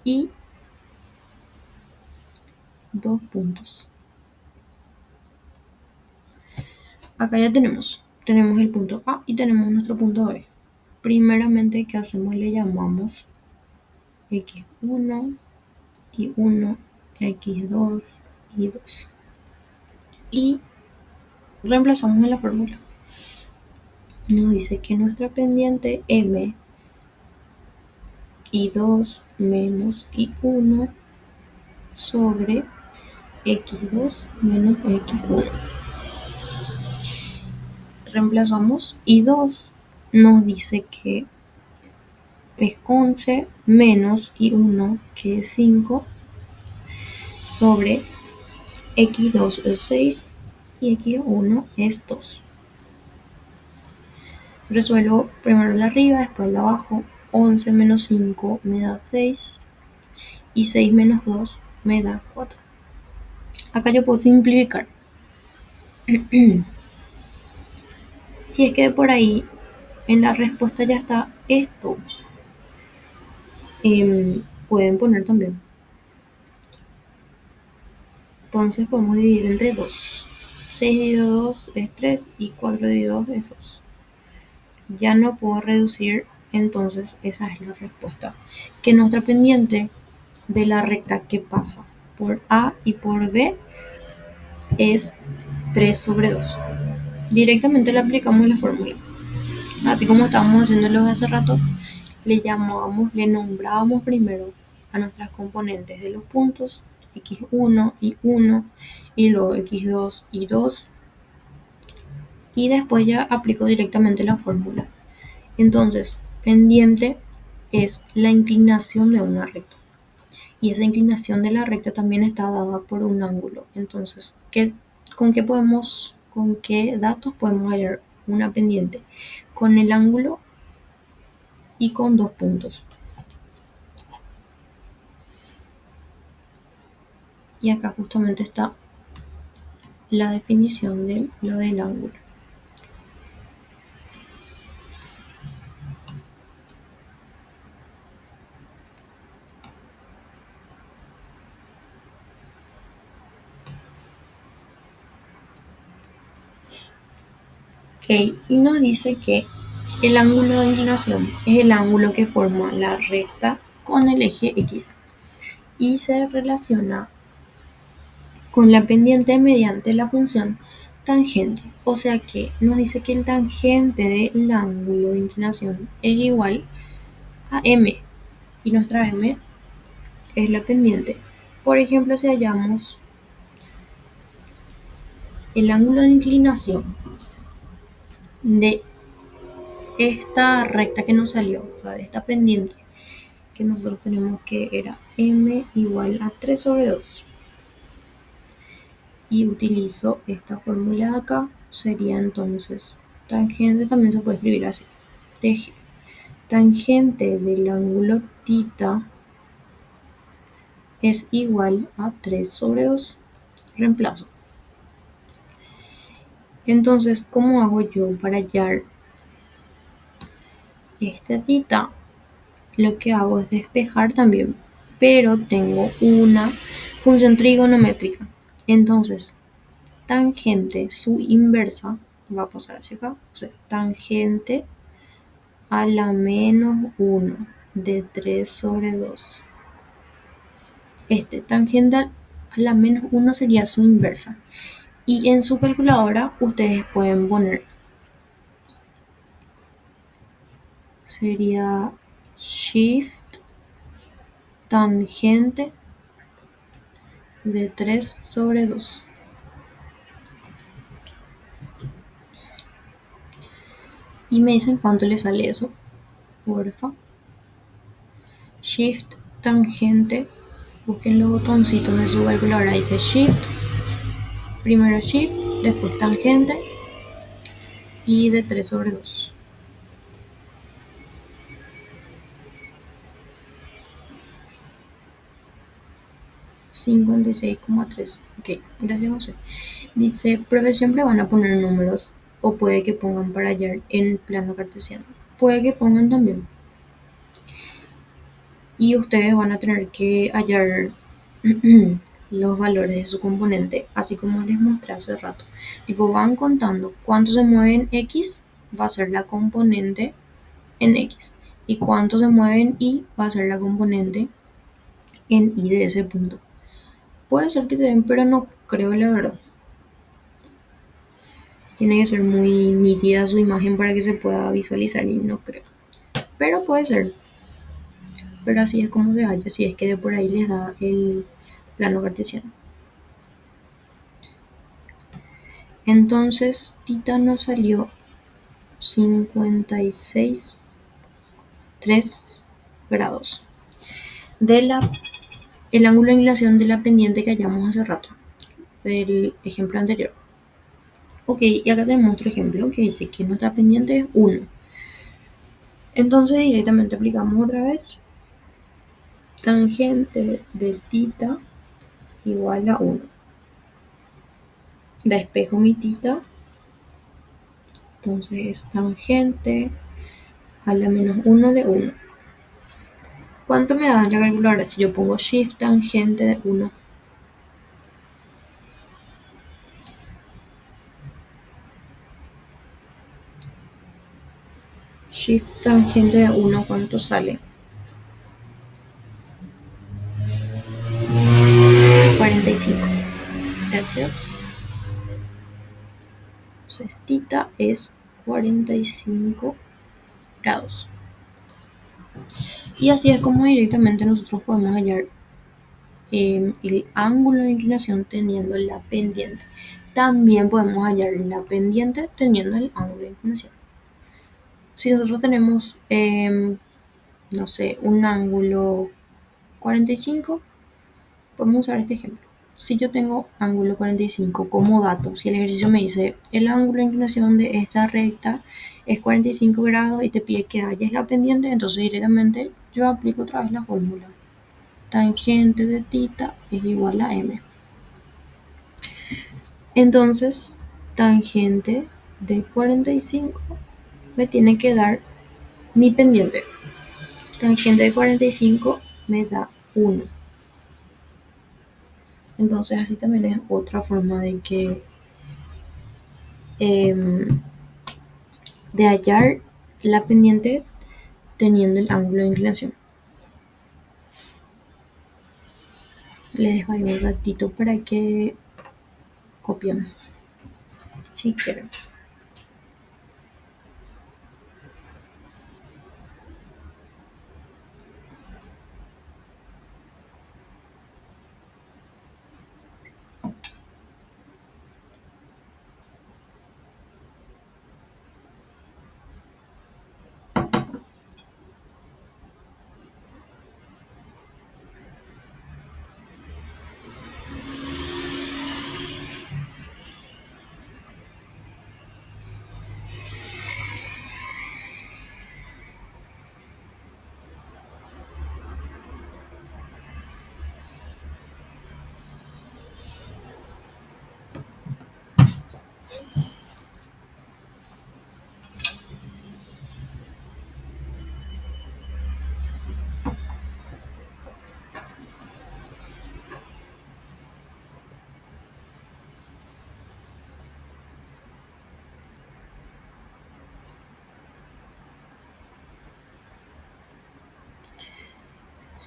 y dos puntos. Acá ya tenemos el punto A y tenemos nuestro punto B. Primeramente, ¿qué hacemos? Le llamamos x1 y 1, x2 y 2. Y reemplazamos en la fórmula. Nos dice que nuestra pendiente m y2 menos y1 sobre x2 menos x1. Reemplazamos y2 nos dice que es 11 menos y1 que es 5 sobre x2 es 6 y x1 es 2. Resuelvo primero el de arriba, después el de abajo. 11 menos 5 me da 6 y 6 menos 2 me da 4. Acá yo puedo simplificar. Si es que por ahí en la respuesta ya está esto, pueden poner también. Entonces podemos dividir entre 2. 6 dividido 2 es 3 y 4 dividido 2 es 2. Ya no puedo reducir, entonces esa es la respuesta. Que nuestra pendiente de la recta que pasa por A y por B es 3 sobre 2. Directamente le aplicamos la fórmula. Así como estábamos haciéndolo hace rato, le nombrábamos primero a nuestras componentes de los puntos, x1 y 1, y luego x2 y 2, y después ya aplico directamente la fórmula. Entonces, pendiente es la inclinación de una recta. Y esa inclinación de la recta también está dada por un ángulo. Entonces, con qué datos podemos hallar una pendiente? Con el ángulo y con dos puntos. Y acá justamente está la definición de lo del ángulo. Ok, y nos dice que el ángulo de inclinación es el ángulo que forma la recta con el eje X y se relaciona con la pendiente mediante la función tangente. O sea que nos dice que el tangente del ángulo de inclinación es igual a m y nuestra m es la pendiente. Por ejemplo, si hallamos el ángulo de inclinación de esta recta que nos salió, o sea, de esta pendiente que nosotros tenemos que era m igual a 3 sobre 2. Y utilizo esta fórmula de acá, sería entonces tangente, también se puede escribir así, tangente del ángulo θ es igual a 3 sobre 2. Reemplazo. Entonces, ¿cómo hago yo para hallar este θ? Lo que hago es despejar también, pero tengo una función trigonométrica. Entonces, tangente, su inversa, va a pasar hacia acá. O sea, tangente a la menos uno de 3 sobre 2. Tangente a la menos uno sería su inversa. Y en su calculadora ustedes pueden poner, sería shift tangente de 3 sobre 2. Y me dicen cuánto le sale eso, porfa. Shift tangente, busquen los botoncitos de su calculadora, dice shift, primero shift, después tangente y de 3 sobre 2. 56,3. Ok, gracias José. Dice, profe, siempre van a poner números o puede que pongan para hallar en el plano cartesiano. Puede que pongan también. Y ustedes van a tener que hallar los valores de su componente, así como les mostré hace rato. Tipo, van contando cuánto se mueve en X, va a ser la componente en X. Y cuánto se mueve en Y, va a ser la componente en Y de ese punto. Puede ser que te den, pero no creo la verdad. Tiene que ser muy nítida su imagen para que se pueda visualizar y no creo. Pero puede ser. Pero así es como se halla, si es que de por ahí les da el plano cartesiano. Entonces, tita nos salió 56,3 grados. El ángulo de inclinación de la pendiente que hallamos hace rato, del ejemplo anterior. Ok, y acá tenemos otro ejemplo que dice que nuestra pendiente es 1. Entonces directamente aplicamos otra vez. Tangente de tita igual a 1. Despejo mi tita. Entonces es tangente a la menos 1 de 1. ¿Cuánto me da la calculadora si yo pongo shift tangente de 1? Shift tangente de 1, ¿cuánto sale? 45. Gracias. Entonces tita es 45 grados. Y así es como directamente nosotros podemos hallar el ángulo de inclinación teniendo la pendiente. También podemos hallar la pendiente teniendo el ángulo de inclinación. Si nosotros tenemos, no sé, un ángulo 45, podemos usar este ejemplo. Si yo tengo ángulo 45 como dato, si el ejercicio me dice el ángulo de inclinación de esta recta es 45 grados y te pide que halles la pendiente, entonces directamente yo aplico otra vez la fórmula. Tangente de tita es igual a m. Entonces, tangente de 45 me tiene que dar mi pendiente. Tangente de 45 me da 1. Entonces, así también es otra forma de que de hallar la pendiente teniendo el ángulo de inclinación. Les dejo ahí un ratito para que copien, si quieren.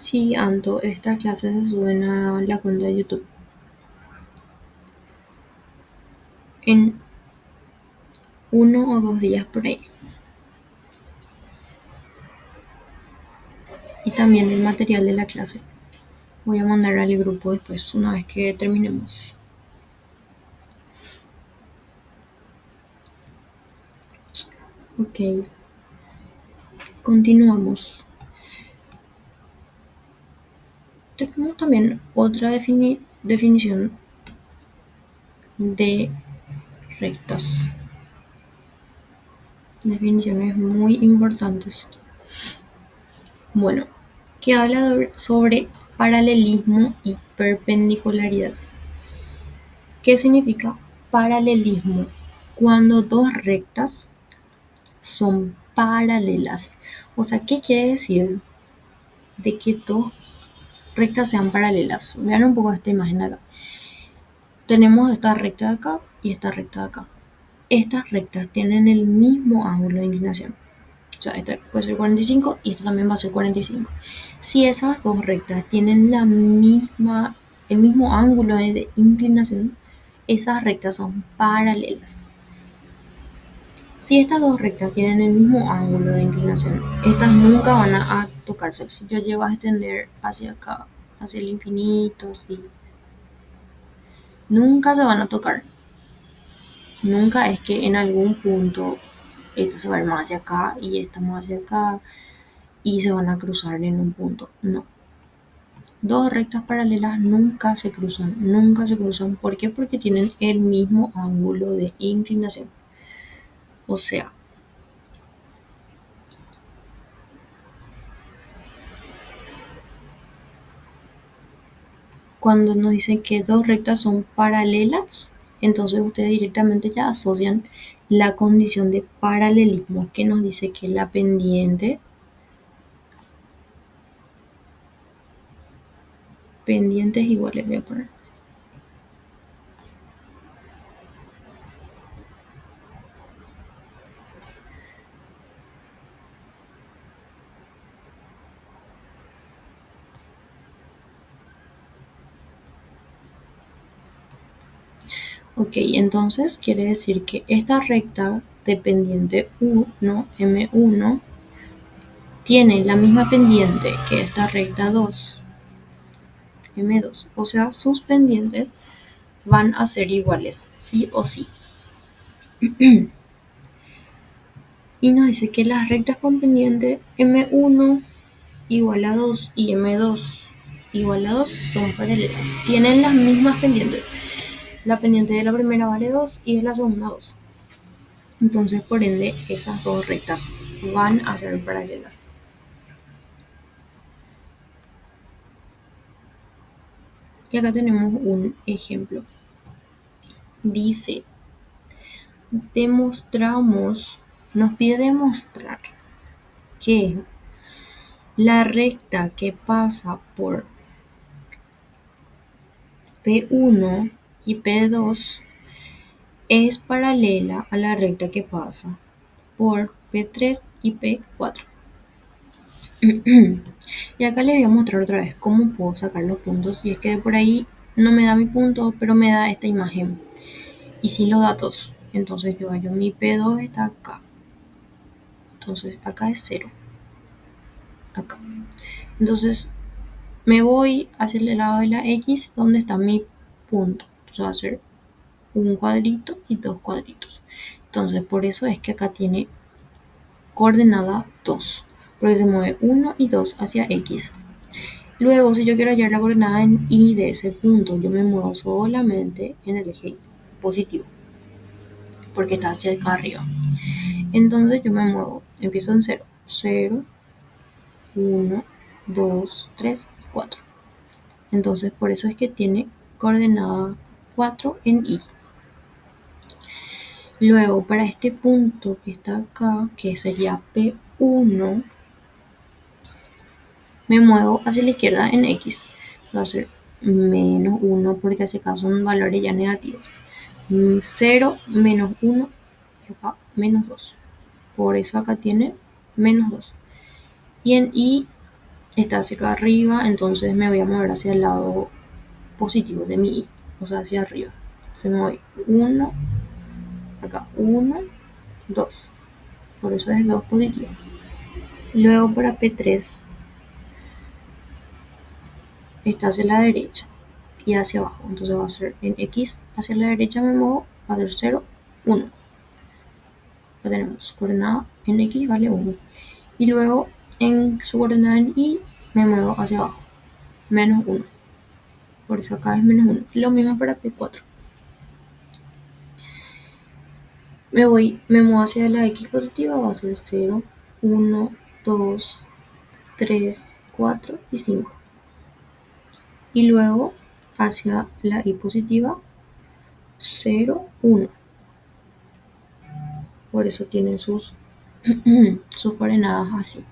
Sí, Anto, estas clases se suben a la cuenta de YouTube en 1 o 2 días por ahí. Y también el material de la clase. Voy a mandar al grupo después, una vez que terminemos. Ok, continuamos. Tenemos también otra definición de rectas. Definiciones muy importantes. Bueno, que habla sobre paralelismo y perpendicularidad. ¿Qué significa paralelismo? Cuando dos rectas son paralelas. O sea, ¿qué quiere decir de que dos rectas sean paralelas? Vean un poco esta imagen de acá. Tenemos esta recta de acá y esta recta de acá. Estas rectas tienen el mismo ángulo de inclinación. O sea, esta puede ser 45 y esta también va a ser 45. Si esas dos rectas tienen el mismo ángulo de inclinación, esas rectas son paralelas. Si estas dos rectas tienen el mismo ángulo de inclinación, estas nunca van a tocarse. Si yo llego a extender hacia acá, hacia el infinito, sí, nunca se van a tocar. Nunca es que en algún punto esta se va a ir más hacia acá y esta más hacia acá y se van a cruzar en un punto. No. Dos rectas paralelas nunca se cruzan, nunca se cruzan. ¿Por qué? Porque tienen el mismo ángulo de inclinación. O sea, cuando nos dicen que dos rectas son paralelas, entonces ustedes directamente ya asocian la condición de paralelismo que nos dice que la pendientes iguales, voy a poner. Ok, entonces quiere decir que esta recta de pendiente 1, M1, tiene la misma pendiente que esta recta 2, M2. O sea, sus pendientes van a ser iguales, sí o sí. Y nos dice que las rectas con pendiente M1 igual a 2 y M2 igual a 2 son paralelas. Tienen las mismas pendientes. La pendiente de la primera vale 2 y de la segunda 2. Entonces, por ende, esas dos rectas van a ser paralelas. Y acá tenemos un ejemplo. Dice, nos pide demostrar que la recta que pasa por P1 y P2 es paralela a la recta que pasa por P3 y P4. Y acá les voy a mostrar otra vez cómo puedo sacar los puntos. Y es que por ahí no me da mi punto, pero me da esta imagen. Y sin los datos. Entonces yo hallo mi P2 está acá. Entonces acá es 0. Acá. Entonces me voy hacia el lado de la X donde está mi punto. Entonces va a ser un cuadrito y dos cuadritos. Entonces por eso es que acá tiene coordenada 2. Porque se mueve 1 y 2 hacia X. Luego, si yo quiero hallar la coordenada en Y de ese punto, yo me muevo solamente en el eje positivo, porque está hacia acá arriba. Entonces yo me muevo, empiezo en 0, 0, 1, 2, 3 y 4. Entonces por eso es que tiene coordenada 4 en Y. Luego, para este punto que está acá, que sería P1, me muevo hacia la izquierda en X. Va a ser menos 1 porque hace acá son valores ya negativos. 0 menos 1 y acá menos 2. Por eso acá tiene menos 2. Y en Y está hacia acá arriba, entonces me voy a mover hacia el lado positivo de mi y, o sea, hacia arriba. Se me voy 1, acá 1, 2. Por eso es 2 positivo. Luego para P3 está hacia la derecha y hacia abajo. Entonces va a ser en X hacia la derecha me muevo, va a ser 0, 1. Ya tenemos coordenada en X vale 1. Y luego en su coordenada en Y me muevo hacia abajo, menos 1. Por eso acá es menos 1. Lo mismo para P4. Me muevo hacia la X positiva, va a ser 0, 1, 2, 3, 4 y 5. Y luego hacia la Y positiva, 0, 1. Por eso tienen sus coordenadas así.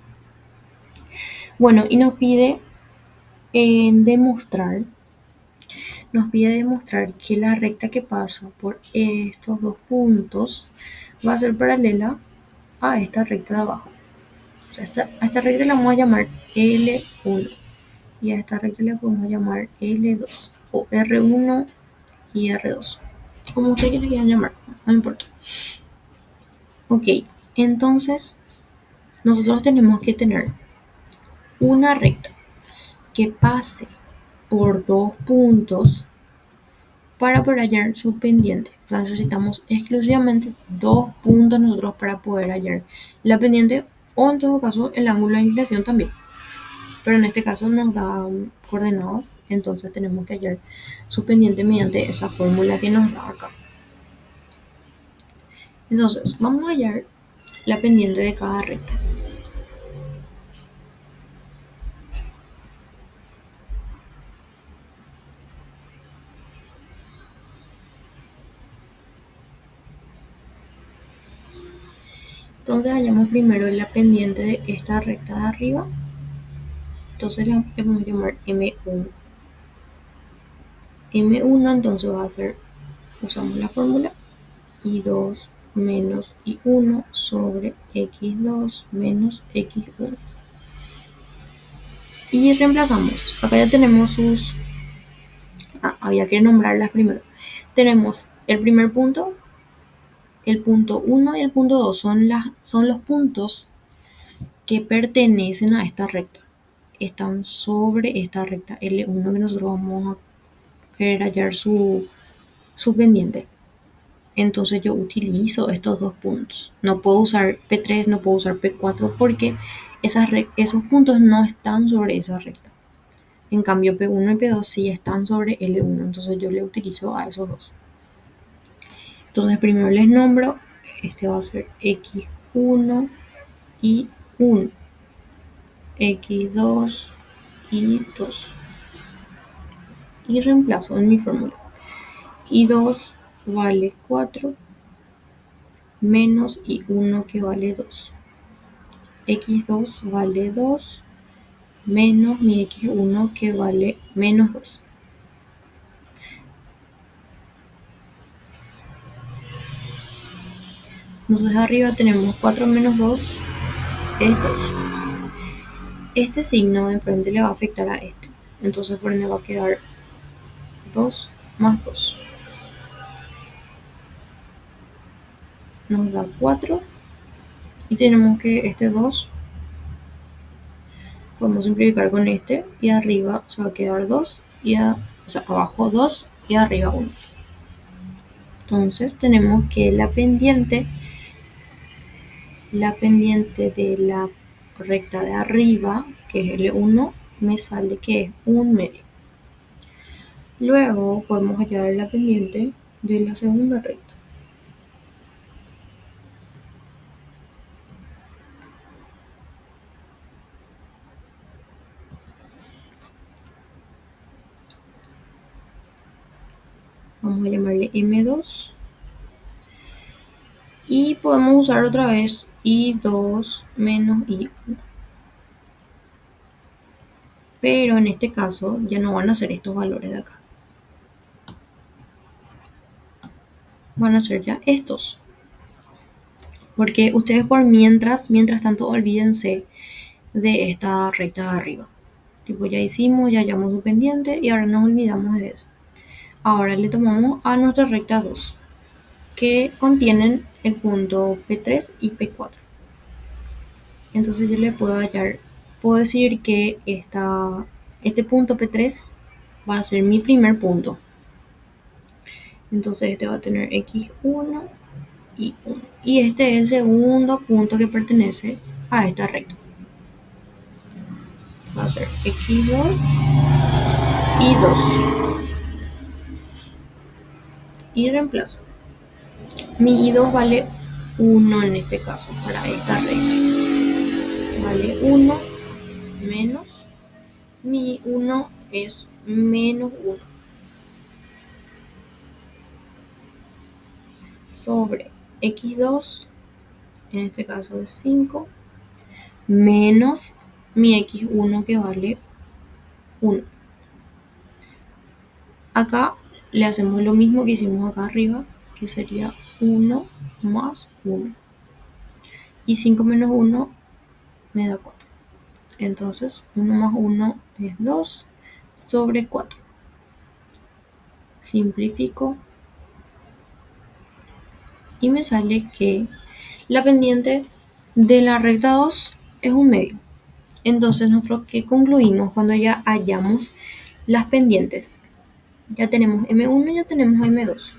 Bueno, y demostrar, nos pide demostrar que la recta que pasa por estos dos puntos va a ser paralela a esta recta de abajo. O sea, a esta recta la vamos a llamar L1 y a esta recta la podemos llamar L2 o R1 y R2. Como ustedes le quieran llamar, no importa. Ok, entonces nosotros tenemos que tener una recta que pase por dos puntos para poder hallar su pendiente. O sea, necesitamos exclusivamente dos puntos nosotros para poder hallar la pendiente o en todo caso el ángulo de inclinación también. Pero en este caso nos da coordenadas, entonces tenemos que hallar su pendiente mediante esa fórmula que nos da acá. Entonces, vamos a hallar la pendiente de cada recta. Entonces hallamos primero la pendiente de esta recta de arriba. Entonces la vamos a llamar M1. M1 entonces va a ser, usamos la fórmula, I2 menos I1 sobre X2 menos X1. Y reemplazamos. Acá ya tenemos había que nombrarlas primero. Tenemos el primer punto, el punto 1 y el punto 2 son los puntos que pertenecen a esta recta. Están sobre esta recta L1 que nosotros vamos a querer hallar su pendiente. Entonces yo utilizo estos dos puntos. No puedo usar P3, no puedo usar P4 porque esos puntos no están sobre esa recta. En cambio P1 y P2 sí están sobre L1, entonces yo le utilizo a esos dos. Entonces primero les nombro, este va a ser X1 y 1, X2 y 2. Y reemplazo en mi fórmula. Y2 vale 4 menos Y1 que vale 2. X2 vale 2 menos mi X1 que vale menos 2. Entonces arriba tenemos 4 menos 2 es 2. Este signo de enfrente le va a afectar a este. Entonces por ende va a quedar 2 más 2. Nos da 4. Y tenemos que este 2 podemos simplificar con este. Y arriba se va a quedar 2. O sea, abajo 2 y arriba 1. Entonces tenemos que la pendiente de la recta de arriba, que es L1, me sale que es 1 medio. Luego podemos hallar la pendiente de la segunda recta. Vamos a llamarle M2. Y podemos usar otra vez I2 menos I1. Pero en este caso ya no van a ser estos valores de acá. Van a ser ya estos. Porque ustedes por mientras tanto olvídense de esta recta de arriba. Tipo, ya hicimos, ya hallamos su pendiente y ahora nos olvidamos de eso. Ahora le tomamos a nuestra recta 2 que contienen el punto P3 y P4. Entonces yo le puedo hallar, puedo decir que este punto P3 va a ser mi primer punto. Entonces este va a tener x1 y 1. Y este es el segundo punto que pertenece a esta recta. Va a ser x2 y 2. Y reemplazo. Mi i2 vale 1 en este caso, para esta recta. Vale 1 menos. Mi 1 es menos 1. Sobre x2, en este caso es 5, menos mi x1 que vale 1. Acá le hacemos lo mismo que hicimos acá arriba, que sería 1 más 1. Y 5 menos 1 me da 4. Entonces 1 más 1 es 2 sobre 4. Simplifico y me sale que la pendiente de la recta 2 es un medio. Entonces nosotros, ¿qué concluimos cuando ya hallamos las pendientes? Ya tenemos M1, ya tenemos M2.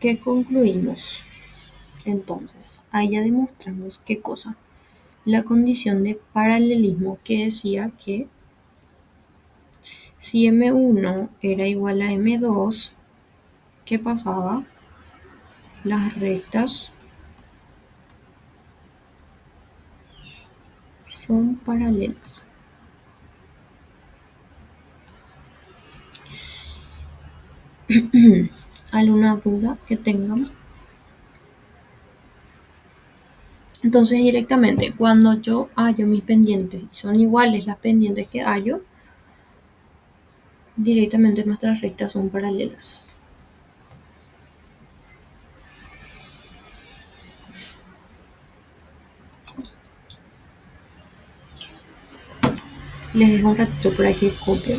¿Qué concluimos? Entonces, ahí ya demostramos qué cosa. La condición de paralelismo que decía que si M1 era igual a M2, ¿qué pasaba? Las rectas son paralelas. ¿Alguna duda que tengan? Entonces directamente cuando yo hallo mis pendientes y son iguales las pendientes que hallo, directamente nuestras rectas son paralelas. Les dejo un ratito por aquí copio.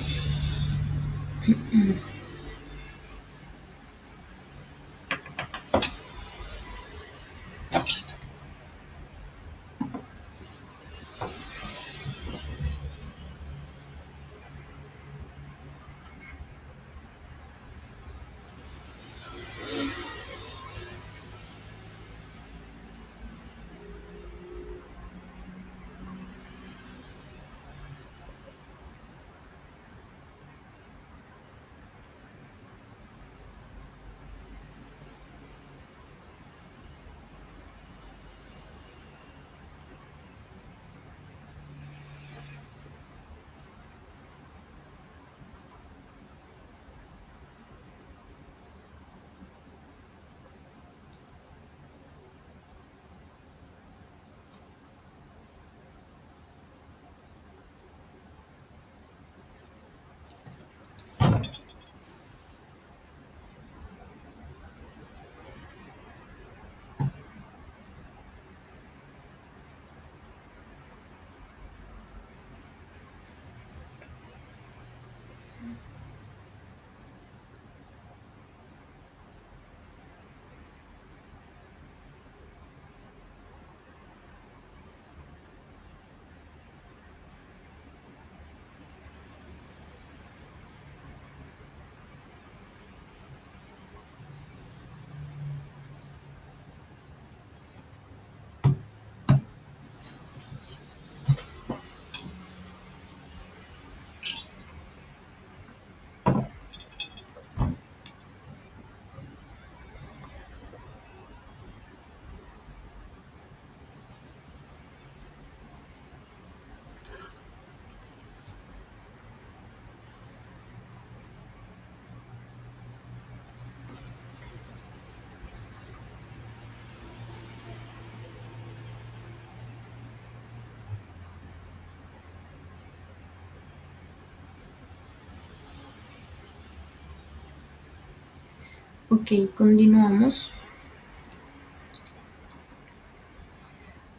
Ok, continuamos.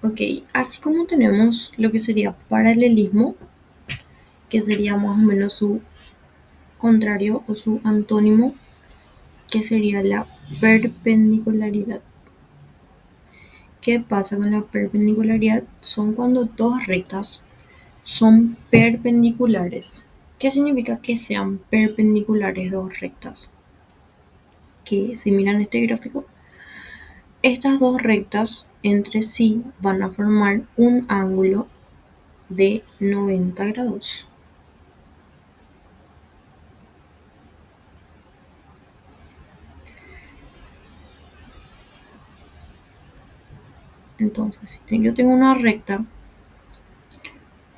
Ok, así como tenemos lo que sería paralelismo, que sería más o menos su contrario o su antónimo, que sería la perpendicularidad. ¿Qué pasa con la perpendicularidad? Son cuando dos rectas son perpendiculares. ¿Qué significa que sean perpendiculares dos rectas? Que si miran este gráfico, estas dos rectas entre sí van a formar un ángulo de 90 grados. Entonces, si yo tengo una recta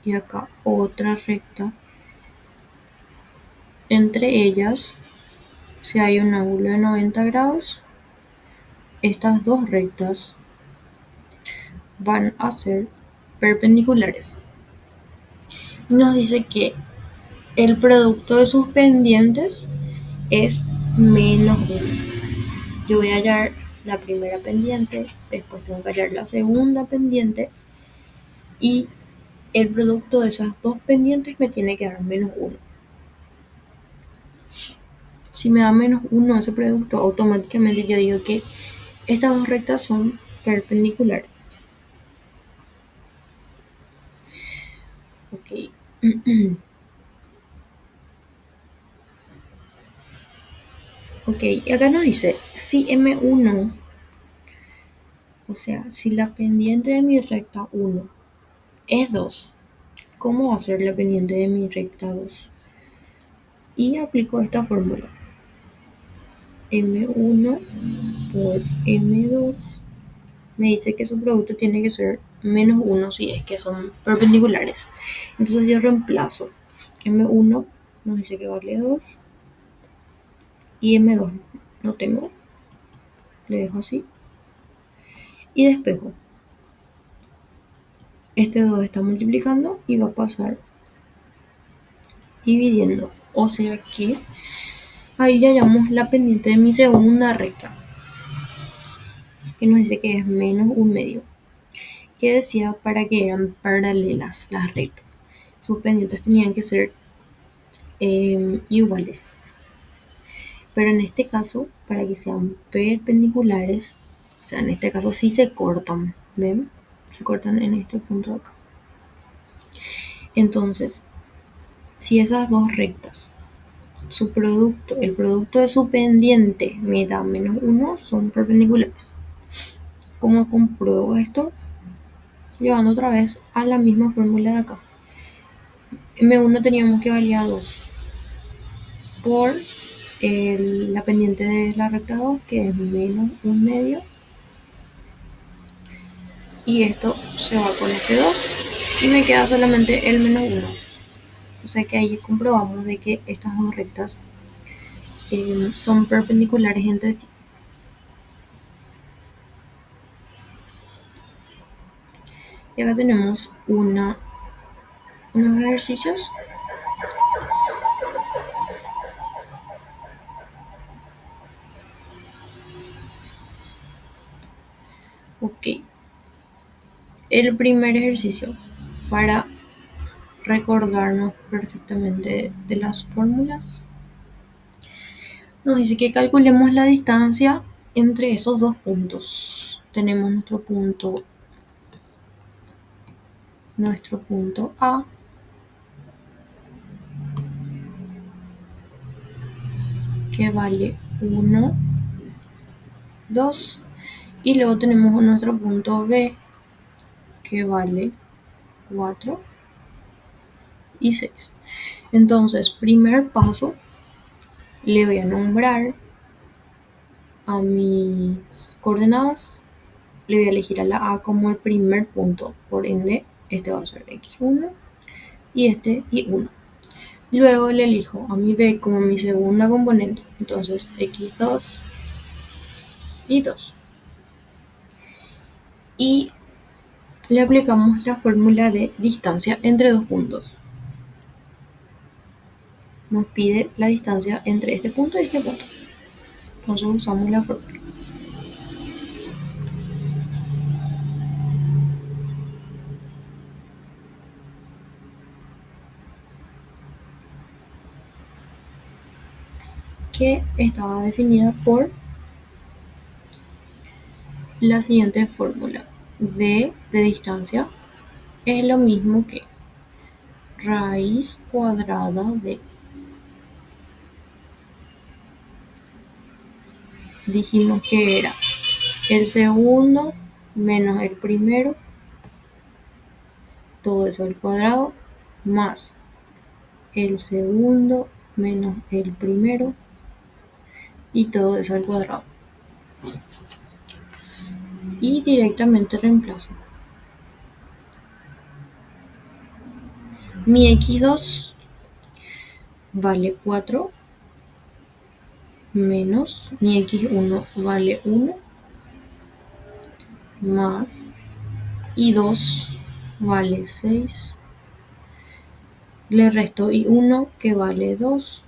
y acá otra recta, entre ellas, si hay un ángulo de 90 grados, estas dos rectas van a ser perpendiculares. Y nos dice que el producto de sus pendientes es menos 1. Yo voy a hallar la primera pendiente, después tengo que hallar la segunda pendiente y el producto de esas dos pendientes me tiene que dar menos 1. Si me da menos 1 ese producto, automáticamente yo digo que estas dos rectas son perpendiculares. Ok. Ok, y acá nos dice, si M1, o sea, si la pendiente de mi recta 1 es 2, ¿cómo va a ser la pendiente de mi recta 2? Y aplico esta fórmula. M1 por M2 me dice que su producto tiene que ser menos 1 si es que son perpendiculares. Entonces yo reemplazo. M1 nos dice que vale 2 y M2 no tengo, le dejo así y despejo. Este 2 está multiplicando y va a pasar dividiendo. O sea que ahí ya hallamos la pendiente de mi segunda recta, que nos dice que es menos 1/2. Que decía para que eran paralelas las rectas. Sus pendientes tenían que ser iguales. Pero en este caso, para que sean perpendiculares, o sea, en este caso sí se cortan, ¿ven? Se cortan en este punto de acá. Entonces, si esas dos rectas, su producto, el producto de su pendiente me da menos 1, son perpendiculares. ¿Cómo compruebo esto? Llevando otra vez a la misma fórmula de acá. M1 teníamos que valía 2 por la pendiente de la recta 2, que es menos 1/2. Y esto se va con este 2 y me queda solamente el menos 1. O sea que ahí comprobamos de que estas dos rectas son perpendiculares entre sí. Y acá tenemos unos ejercicios. Ok. El primer ejercicio para recordarnos perfectamente de las fórmulas nos dice que calculemos la distancia entre esos dos puntos. Tenemos nuestro punto A que vale 1, 2 y luego tenemos nuestro punto B que vale 4 y 6. Entonces, primer paso, le voy a nombrar a mis coordenadas, le voy a elegir a la A como el primer punto, por ende, este va a ser X1 y este Y1. Luego le elijo a mi B como mi segunda componente, entonces X2 y 2. Y le aplicamos la fórmula de distancia entre dos puntos. Nos pide la distancia entre este punto y este punto. Entonces usamos la fórmula. que estaba definida por la siguiente fórmula. D de distancia es lo mismo que raíz cuadrada de, dijimos que era el segundo menos el primero, todo eso al cuadrado, más el segundo menos el primero y todo eso al cuadrado. Y directamente reemplazo. Mi x2 vale 4 menos mi x1 vale 1 más y2 vale 6. Le resto y1 que vale 2.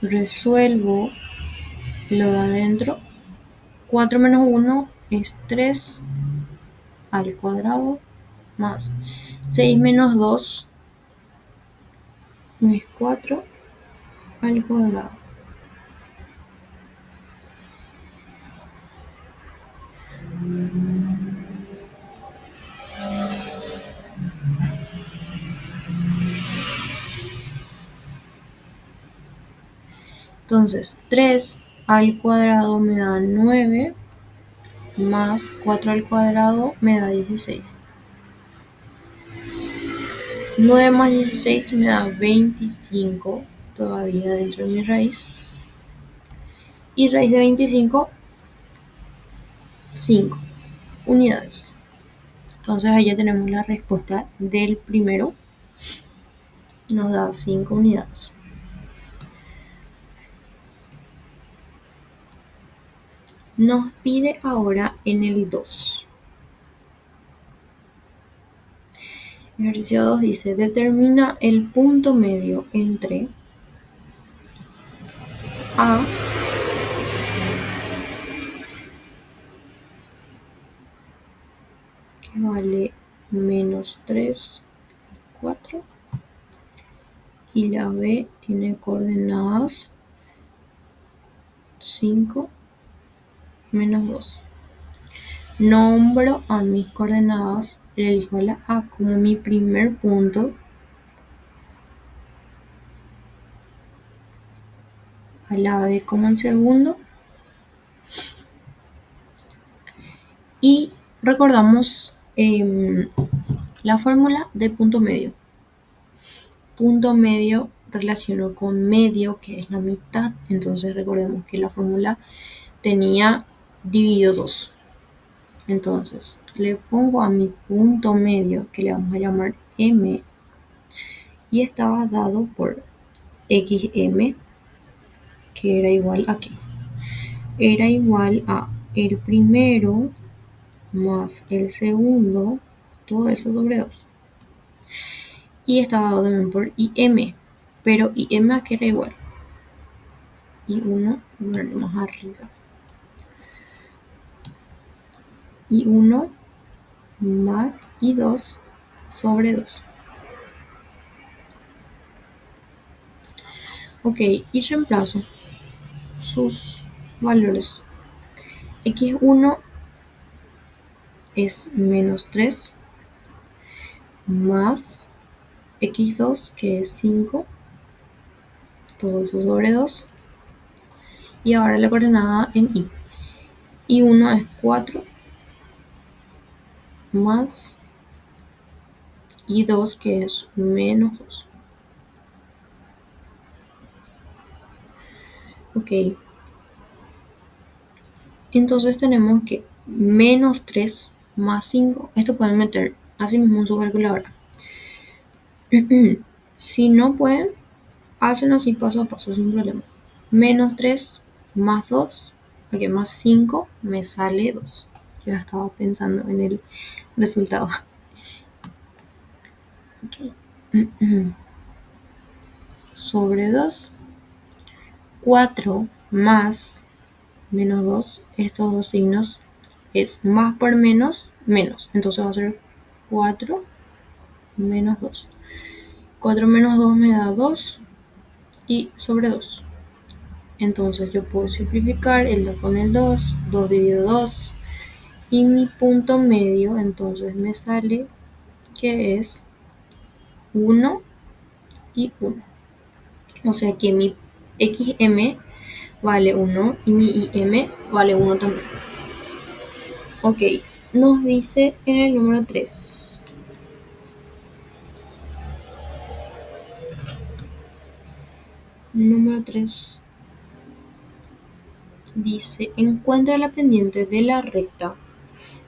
Resuelvo lo de adentro. 4 menos 1 es 3 al cuadrado más 6 menos 2 es 4 al cuadrado. Entonces 3 al cuadrado me da 9 más 4 al cuadrado me da 16. 9 más 16 me da 25, todavía dentro de mi raíz. Y raíz de 25, 5 unidades. Entonces ahí ya tenemos la respuesta del primero. Nos da 5 unidades. Nos pide ahora en el 2. El ejercicio 2 dice, determina el punto medio entre A que vale menos 3, 4 y la B tiene coordenadas 5, menos 2. Nombro a mis coordenadas, le elijo a la A como mi primer punto, a la B como el segundo y recordamos la fórmula de punto medio. Punto medio relaciono con medio, que es la mitad, entonces recordemos que la fórmula tenía dividido 2. Entonces le pongo a mi punto medio, que le vamos a llamar M, y estaba dado por xm, que era igual a ¿qué? Era igual a el primero más el segundo, todo eso sobre 2. Y estaba dado también por im, pero im a qué era igual. Y1, ponerlo más arriba. Y1 más y2 sobre 2. Ok, y reemplazo sus valores. x1 es menos 3 más x2 que es 5, todo eso sobre 2. Y ahora la coordenada en y. Y1 es 4 más y2 que es menos 2. Ok. Entonces tenemos que menos 3 más 5. Esto pueden meter así mismo en su calculadora. Si no pueden, hacen así paso a paso sin problema. Menos 3 más 2, porque más 5 me sale 2. Yo estaba pensando en el resultado. Okay. Sobre 2. 4 más menos 2, estos dos signos es más por menos, menos. Entonces va a ser 4 menos 2. 4 menos 2 me da 2 y sobre 2. Entonces yo puedo simplificar el 2 con el 2, 2 dividido 2. Y mi punto medio entonces me sale que es 1 y 1. O sea que mi xm vale 1 y mi im vale 1 también. Ok, nos dice en el número 3. Número 3 dice, encuentra la pendiente de la recta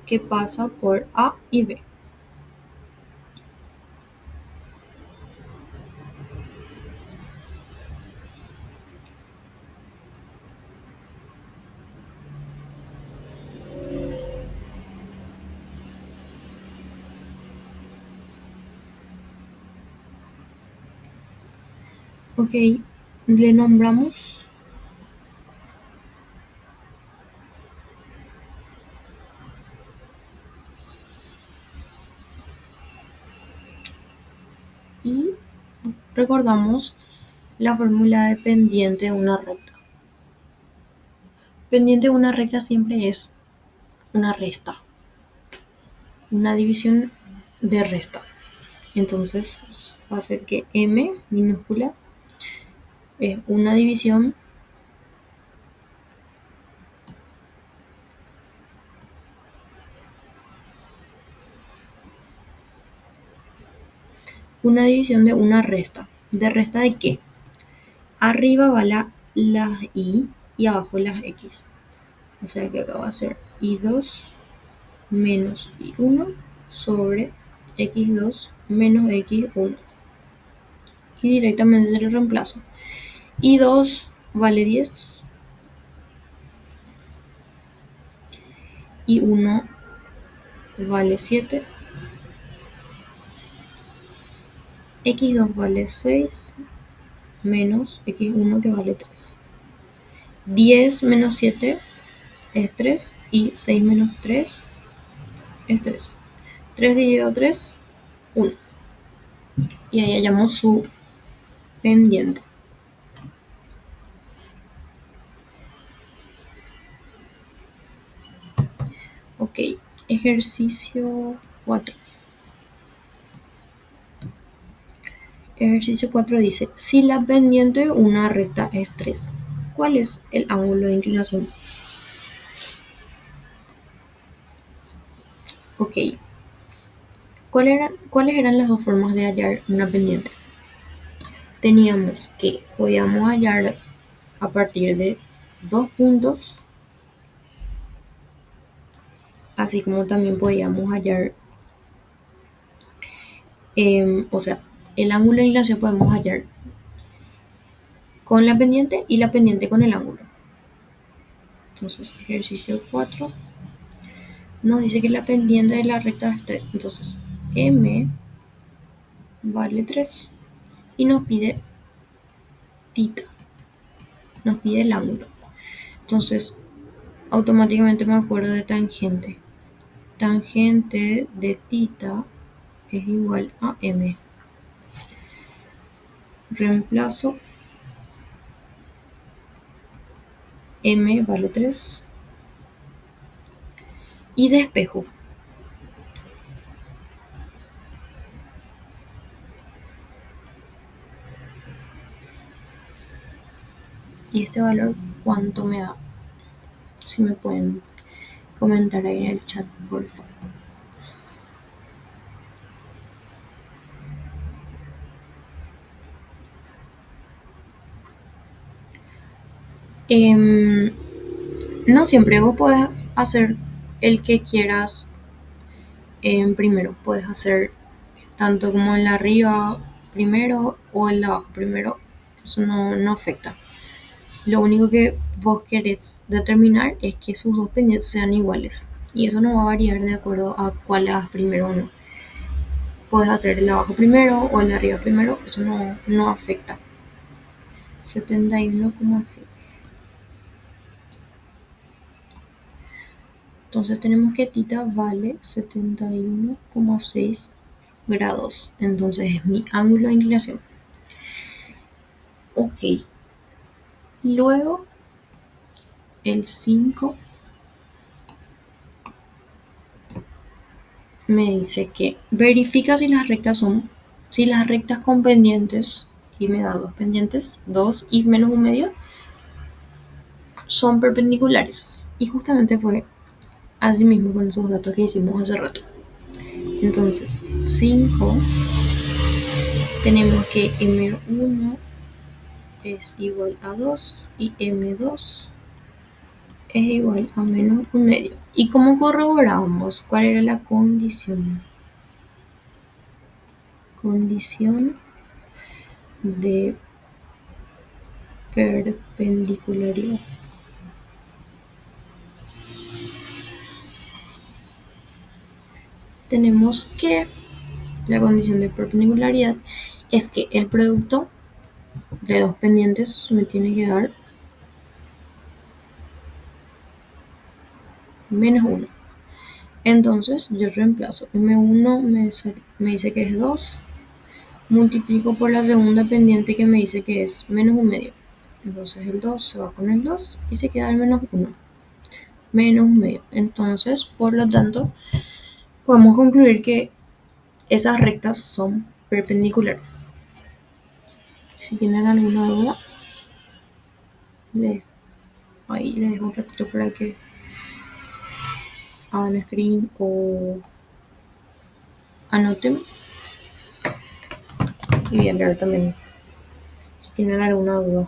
que pasa por A y B. Ok, le nombramos y recordamos la fórmula de pendiente de una recta. Pendiente de una recta siempre es una resta, una división de resta. Entonces va a ser que m minúscula es una división de una resta. ¿De resta de qué? Arriba va las y abajo las x. O sea que acá va a ser y2 menos y1 sobre x2 menos x1. Y directamente lo reemplazo. Y2 vale 10. Y1 vale 7. X2 vale 6 menos x1 que vale 3. 10 menos 7 es 3 y 6 menos 3 es 3. 3 dividido a 3, 1. Y ahí hallamos su pendiente. Ok, ejercicio 4. Ejercicio 4 dice, si la pendiente de una recta es 3, ¿cuál es el ángulo de inclinación? Ok, ¿cuáles eran las dos formas de hallar una pendiente? Teníamos que podíamos hallar a partir de dos puntos, así como también podíamos hallar, o sea, el ángulo de inclinación podemos hallar con la pendiente y la pendiente con el ángulo. Entonces, ejercicio 4 nos dice que la pendiente de la recta es 3. Entonces, m vale 3 y nos pide tita, nos pide el ángulo. Entonces, automáticamente me acuerdo de tangente. Tangente de tita es igual a m. Reemplazo, m vale 3 y despejo. ¿Y este valor cuánto me da? Si me pueden comentar ahí en el chat, por favor. No siempre vos podés hacer el que quieras primero. Puedes hacer tanto como el de arriba primero o el de abajo primero. Eso no afecta. Lo único que vos querés determinar es que sus dos pendientes sean iguales. Y eso no va a variar de acuerdo a cuál hagas primero o no. Puedes hacer el de abajo primero o el de arriba primero. Eso no afecta. 71,6. Entonces tenemos que tita vale 71,6 grados. Entonces es mi ángulo de inclinación. Ok. Luego el 5 me dice que verifica si las rectas con pendientes, y me da dos pendientes, 2 y menos un medio, son perpendiculares. Y justamente fue así mismo con esos datos que hicimos hace rato. Entonces, 5 tenemos que M1 es igual a 2 y M2 es igual a menos un medio. ¿Y cómo corroboramos cuál era la condición? Condición de perpendicularidad. Tenemos que la condición de perpendicularidad es que el producto de dos pendientes me tiene que dar menos 1. Entonces yo reemplazo M1 me dice que es 2, multiplico por la segunda pendiente que me dice que es menos un medio. Entonces el 2 se va con el 2 y se queda el menos 1. Menos un medio. Entonces, por lo tanto, podemos concluir que esas rectas son perpendiculares. Si tienen alguna duda, ahí les dejo un ratito para que hagan screen o anoten. Y voy a leer también si tienen alguna duda.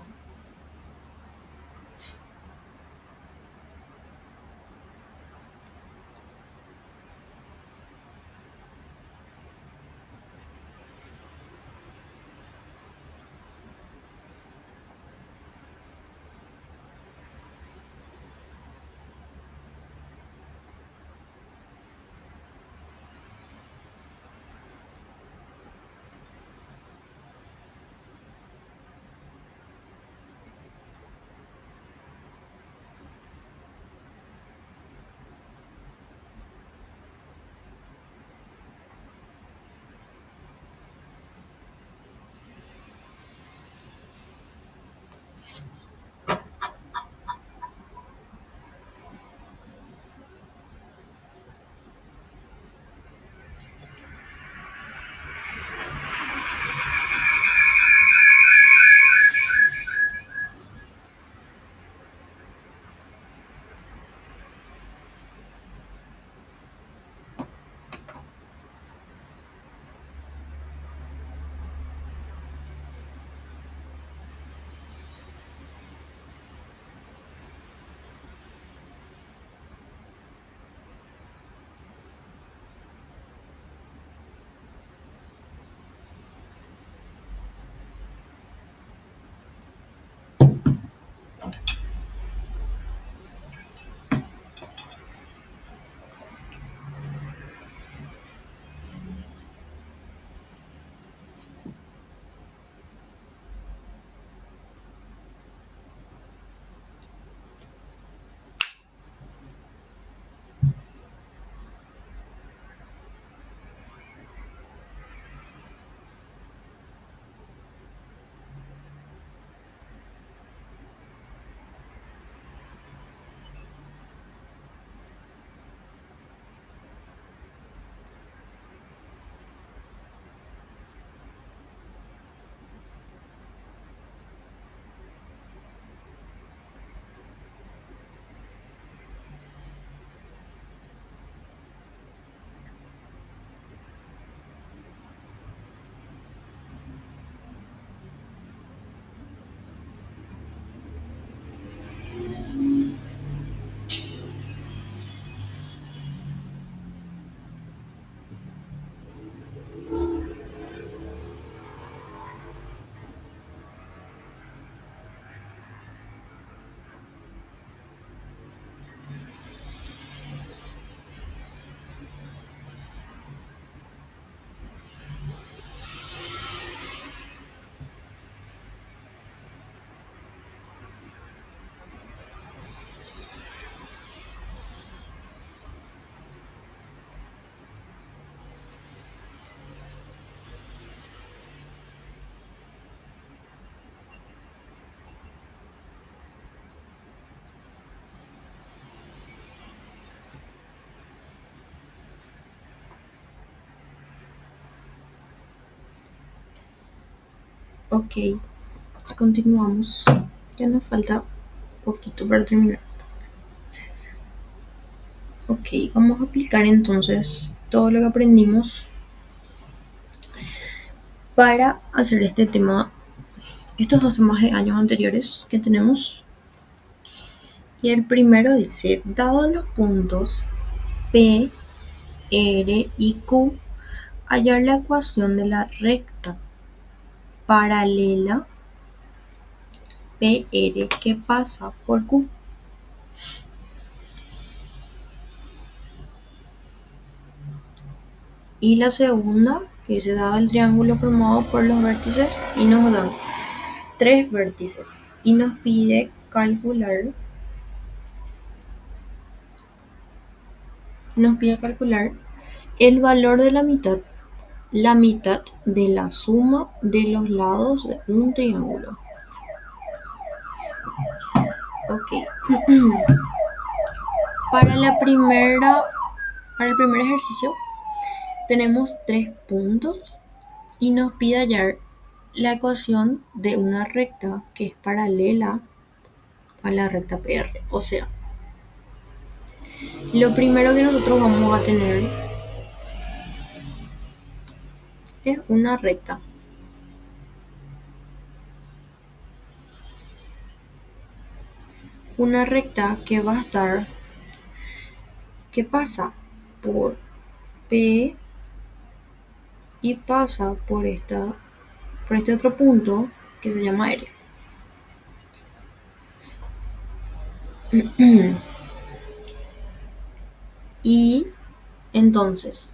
Ok, continuamos. Ya nos falta poquito para terminar. Ok, vamos a aplicar entonces todo lo que aprendimos para hacer este tema, estos dos temas de años anteriores que tenemos. Y el primero dice, dado los puntos P, R y Q, hallar la ecuación de la recta paralela PR que pasa por Q. Y la segunda, que dice, dado el triángulo formado por los vértices y nos dan tres vértices y nos pide calcular el valor de la mitad de la suma de los lados de un triángulo. Ok. Para para el primer ejercicio tenemos tres puntos y nos pide hallar la ecuación de una recta que es paralela a la recta PR. O sea, lo primero que nosotros vamos a tener es una recta. Una recta que va a estar, que pasa por P y pasa por este otro punto que se llama R. Y entonces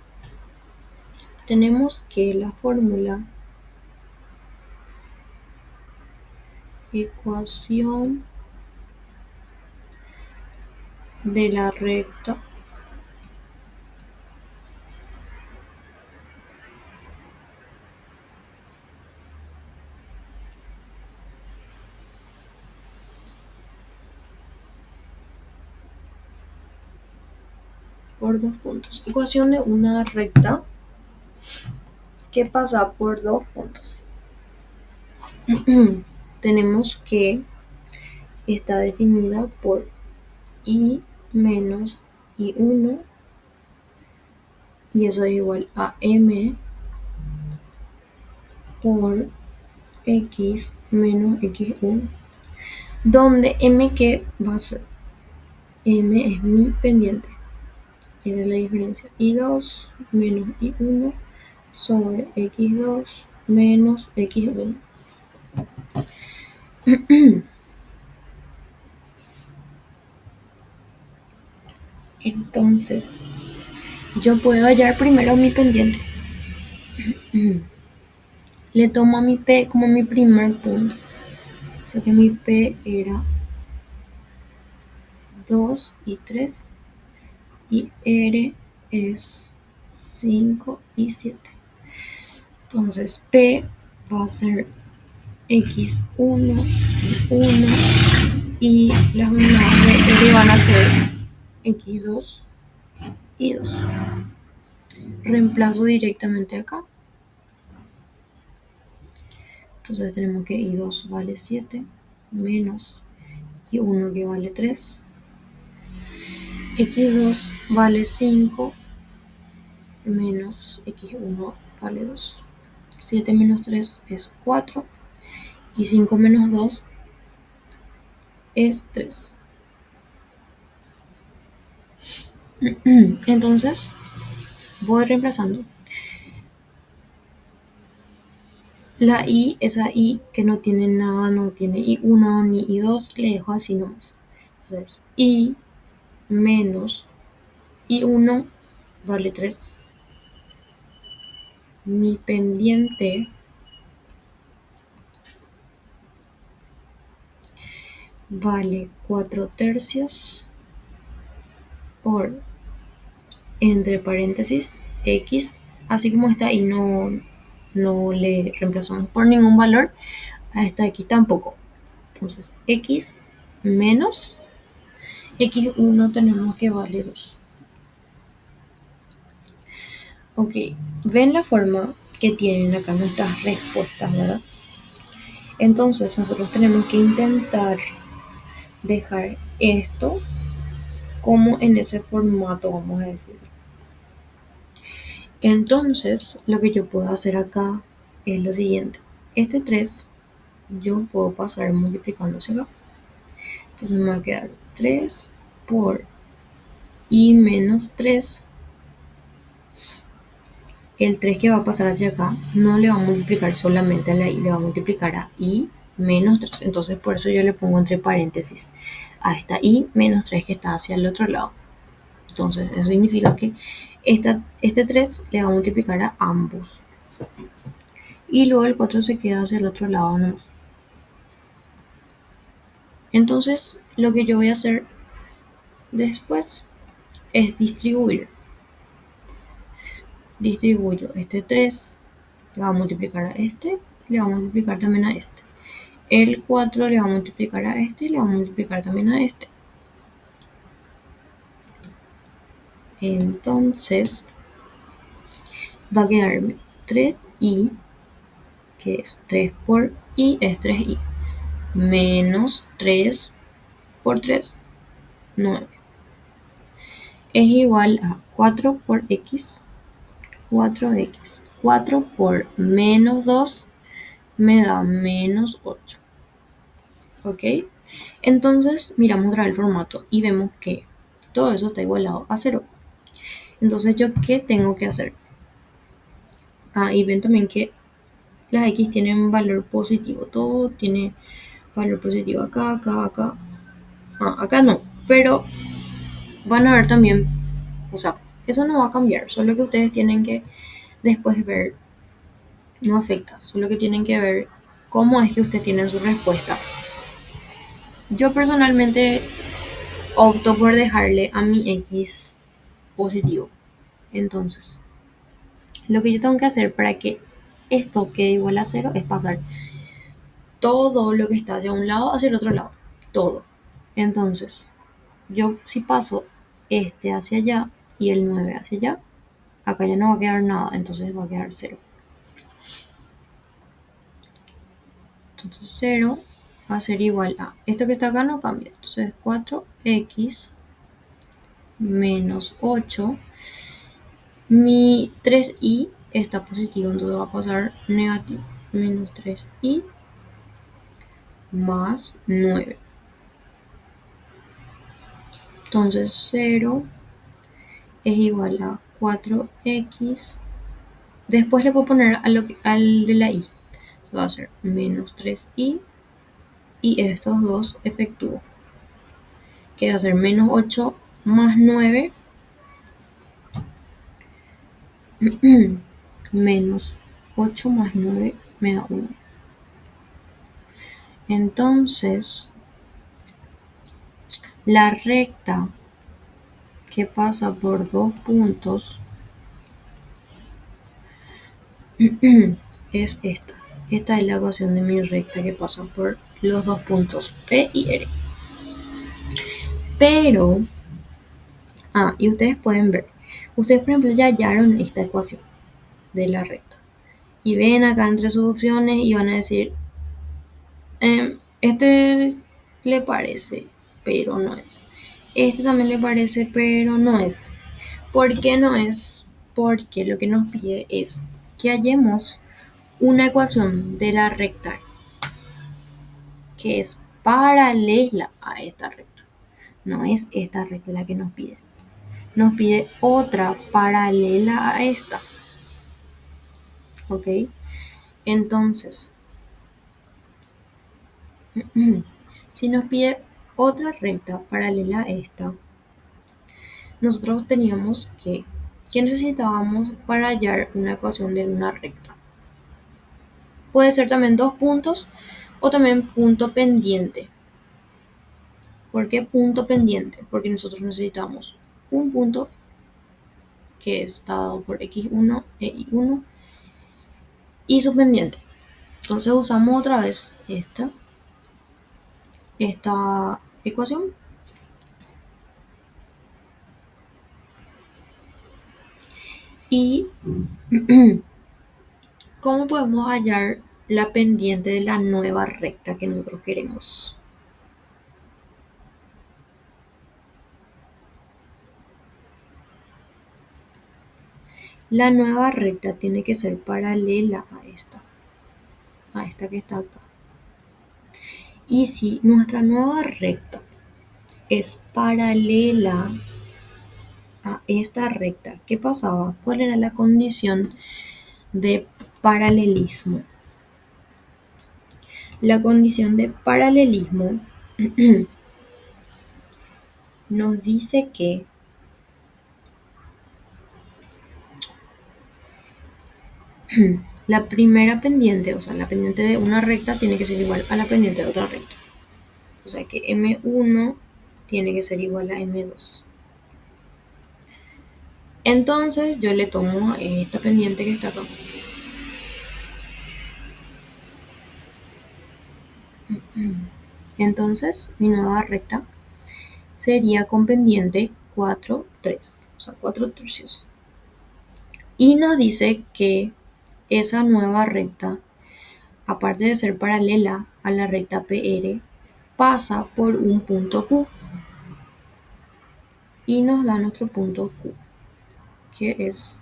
tenemos que la fórmula ecuación de la recta por dos puntos. Ecuación de una recta que pasa por dos puntos. Tenemos que está definida por I menos I1 y eso es igual a M por X menos X1, donde M que va a ser, M es mi pendiente, era la diferencia, I2 menos I1 sobre X2 menos X1. Entonces, yo puedo hallar primero mi pendiente. Le tomo a mi P como mi primer punto. O sea que mi P era 2 y 3 y R es 5 y 7. Entonces P va a ser X1 1 y las unidades de R van a ser X2 y 2. Reemplazo directamente acá. Entonces tenemos que I2 vale 7 menos I1 que vale 3. X2 vale 5 menos X1 vale 2. 7 menos 3 es 4 y 5 menos 2 es 3. Entonces voy reemplazando. La I, esa I que no tiene nada, no tiene I1 ni I2, le dejo así nomás. Entonces I menos I1 vale 3. Mi pendiente vale 4 tercios por, entre paréntesis, X, así como está y no le reemplazamos por ningún valor, a esta X tampoco. Entonces, X menos X1 tenemos que vale 2. Ok, ven la forma que tienen acá nuestras respuestas, ¿verdad? Entonces nosotros tenemos que intentar dejar esto como en ese formato, vamos a decir. Entonces, lo que yo puedo hacer acá es lo siguiente. Este 3 yo puedo pasar multiplicándose acá. Entonces me va a quedar 3 por i menos 3. El 3 que va a pasar hacia acá no le va a multiplicar solamente a la i, le va a multiplicar a i menos 3. Entonces por eso yo le pongo entre paréntesis a esta i menos 3 que está hacia el otro lado. Entonces eso significa que este 3 le va a multiplicar a ambos. Y luego el 4 se queda hacia el otro lado nomás. Entonces lo que yo voy a hacer después es distribuir. Distribuyo este 3, le va a multiplicar a este y le va a multiplicar también a este. El 4 le va a multiplicar a este y le va a multiplicar también a este. Entonces va a quedarme 3i, que es 3 por i, es 3i, menos 3 por 3, 9. Es igual a 4 por x, 4x. 4 por menos 2 me da menos 8. ¿Ok? Entonces miramos otra vez el formato y vemos que todo eso está igualado a 0. Entonces, ¿yo qué tengo que hacer? Y ven también que las x tienen valor positivo. Todo tiene valor positivo acá, acá, acá. Acá no. Pero van a ver también, o sea, eso no va a cambiar. Solo que ustedes tienen que después ver, no afecta. Solo que tienen que ver cómo es que ustedes tienen su respuesta. Yo personalmente opto por dejarle a mi x positivo. Entonces, lo que yo tengo que hacer para que esto quede igual a 0 es pasar todo lo que está hacia un lado hacia el otro lado. Todo. Entonces, yo si paso este hacia allá y el 9 hacia allá, acá ya no va a quedar nada, entonces va a quedar 0. Entonces 0 va a ser igual a, esto que está acá no cambia, entonces 4x menos 8. Mi 3i está positivo, entonces va a pasar negativo. Menos 3i más 9. Entonces 0 es igual a 4x. Después le puedo poner al de la i. Va a ser menos 3i. Y estos dos efectúo. Que va a ser menos 8 más 9. Menos 8 más 9 me da 1. Entonces, la recta que pasa por dos puntos es esta. Esta es la ecuación de mi recta que pasa por los dos puntos P y R. Pero, y ustedes pueden ver, ustedes por ejemplo ya hallaron esta ecuación de la recta. Y ven acá entre sus opciones y van a decir, este le parece, pero no es. Este también le parece, pero no es. ¿Por qué no es? Porque lo que nos pide es que hallemos una ecuación de la recta que es paralela a esta recta. No es esta recta la que nos pide. Nos pide otra paralela a esta. ¿Ok? Entonces, si nos pide otra recta paralela a esta, nosotros teníamos ¿qué necesitábamos para hallar una ecuación de una recta? Puede ser también dos puntos o también punto pendiente. ¿Por qué punto pendiente? Porque nosotros necesitamos un punto que está dado por x1 e y1 y su pendiente. Entonces usamos otra vez esta ecuación y ¿cómo podemos hallar la pendiente de la nueva recta que nosotros queremos. La nueva recta tiene que ser paralela a esta que está acá. Y si nuestra nueva recta es paralela a esta recta, ¿qué pasaba? ¿Cuál era la condición de paralelismo? La condición de paralelismo nos dice que la primera pendiente, o sea, la pendiente de una recta tiene que ser igual a la pendiente de otra recta. O sea que M1 tiene que ser igual a M2. Entonces yo le tomo esta pendiente que está acá. Entonces mi nueva recta sería con pendiente 4, 3, o sea, 4 tercios. Y nos dice que esa nueva recta, aparte de ser paralela a la recta PR, pasa por un punto Q. Y nos da nuestro punto Q, que es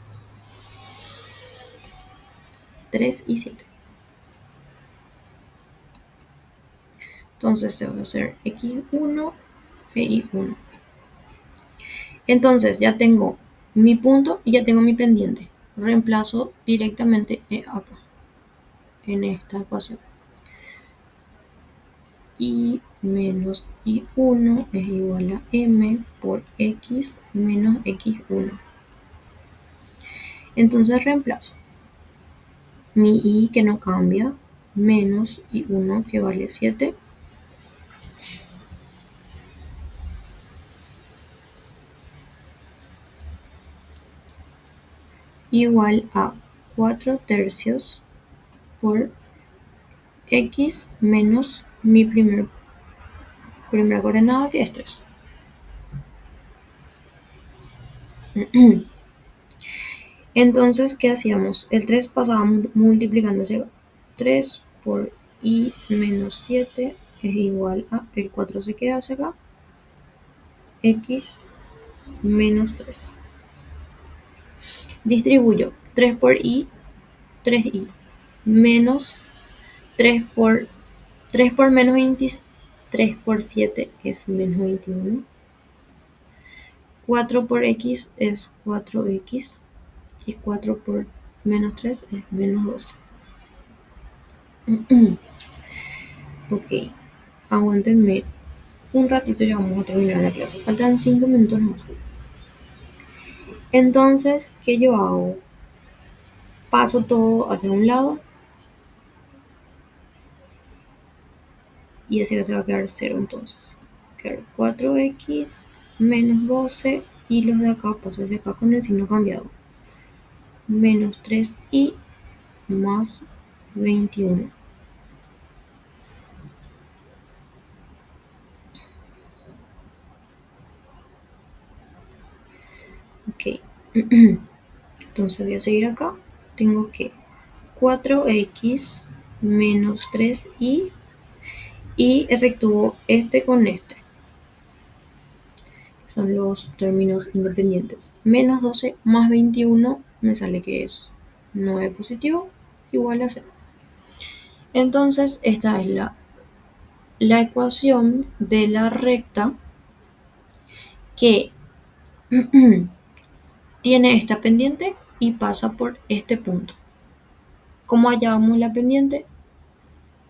3 y 7. Entonces te voy a hacer X1 e Y1. Entonces ya tengo mi punto y ya tengo mi pendiente. Reemplazo directamente acá, en esta ecuación. Y menos Y1 es igual a M por X menos X1. Entonces reemplazo mi Y que no cambia, menos Y1 que vale 7, igual a 4 tercios por X menos mi primera coordenada que es 3. Entonces, ¿qué hacíamos? El 3 pasaba multiplicándose. 3 por I menos 7 es igual a, el 4 se queda hacia acá, X menos 3. Distribuyo 3 por I, 3I, menos 3 por menos 20, 3 por 7 es menos 21. 4 por X es 4X y 4 por menos 3 es menos 12. Ok, aguántenme un ratito, ya vamos a terminar la clase. Faltan 5 minutos más. Entonces, ¿qué yo hago? Paso todo hacia un lado y ese se va a quedar 0 entonces. Quedar 4X menos 12 y los de acá paso hacia acá con el signo cambiado. Menos 3y más 21. Ok. Entonces voy a seguir acá. Tengo que 4X menos 3y y efectúo este con este. Son los términos independientes. Menos 12 más 21 me sale que es 9 positivo igual a 0. Entonces esta es la ecuación de la recta que tiene esta pendiente y pasa por este punto. ¿Cómo hallamos la pendiente?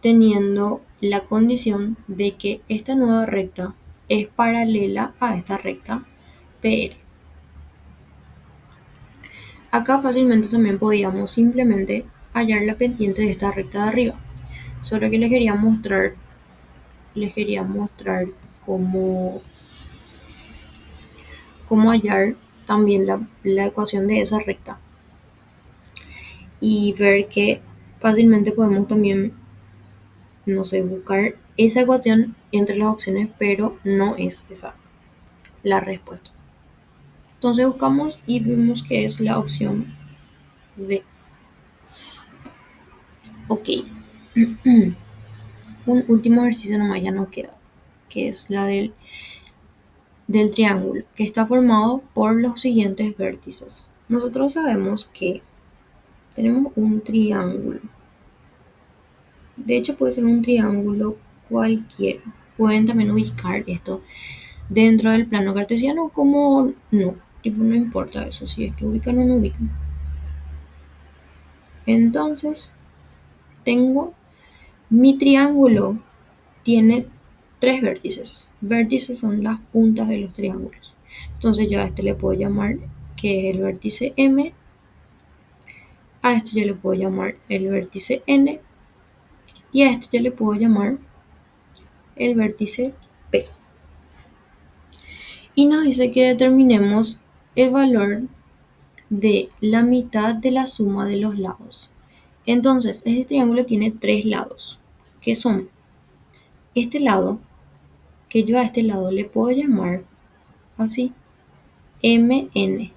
Teniendo la condición de que esta nueva recta es paralela a esta recta PR. Acá fácilmente también podíamos simplemente hallar la pendiente de esta recta de arriba. Solo que les quería mostrar cómo hallar también la ecuación de esa recta. Y ver que fácilmente podemos también, no sé, buscar esa ecuación entre las opciones, pero no es esa la respuesta. Entonces buscamos y vemos que es la opción D. Ok, Un último ejercicio nomás ya nos queda, que es la del triángulo, que está formado por los siguientes vértices. Nosotros sabemos que tenemos un triángulo. De hecho, puede ser un triángulo cualquiera. Pueden también ubicar esto dentro del plano cartesiano como no. Tipo, no importa eso, si es que ubican o no ubican. Entonces, tengo mi triángulo, tiene tres vértices. Vértices son las puntas de los triángulos. Entonces, yo a este le puedo llamar que es el vértice M. A este yo le puedo llamar el vértice N. Y a este yo le puedo llamar el vértice P. Y nos dice que determinemos el valor de la mitad de la suma de los lados. Entonces, este triángulo tiene tres lados, que son este lado, que yo a este lado le puedo llamar así, MN.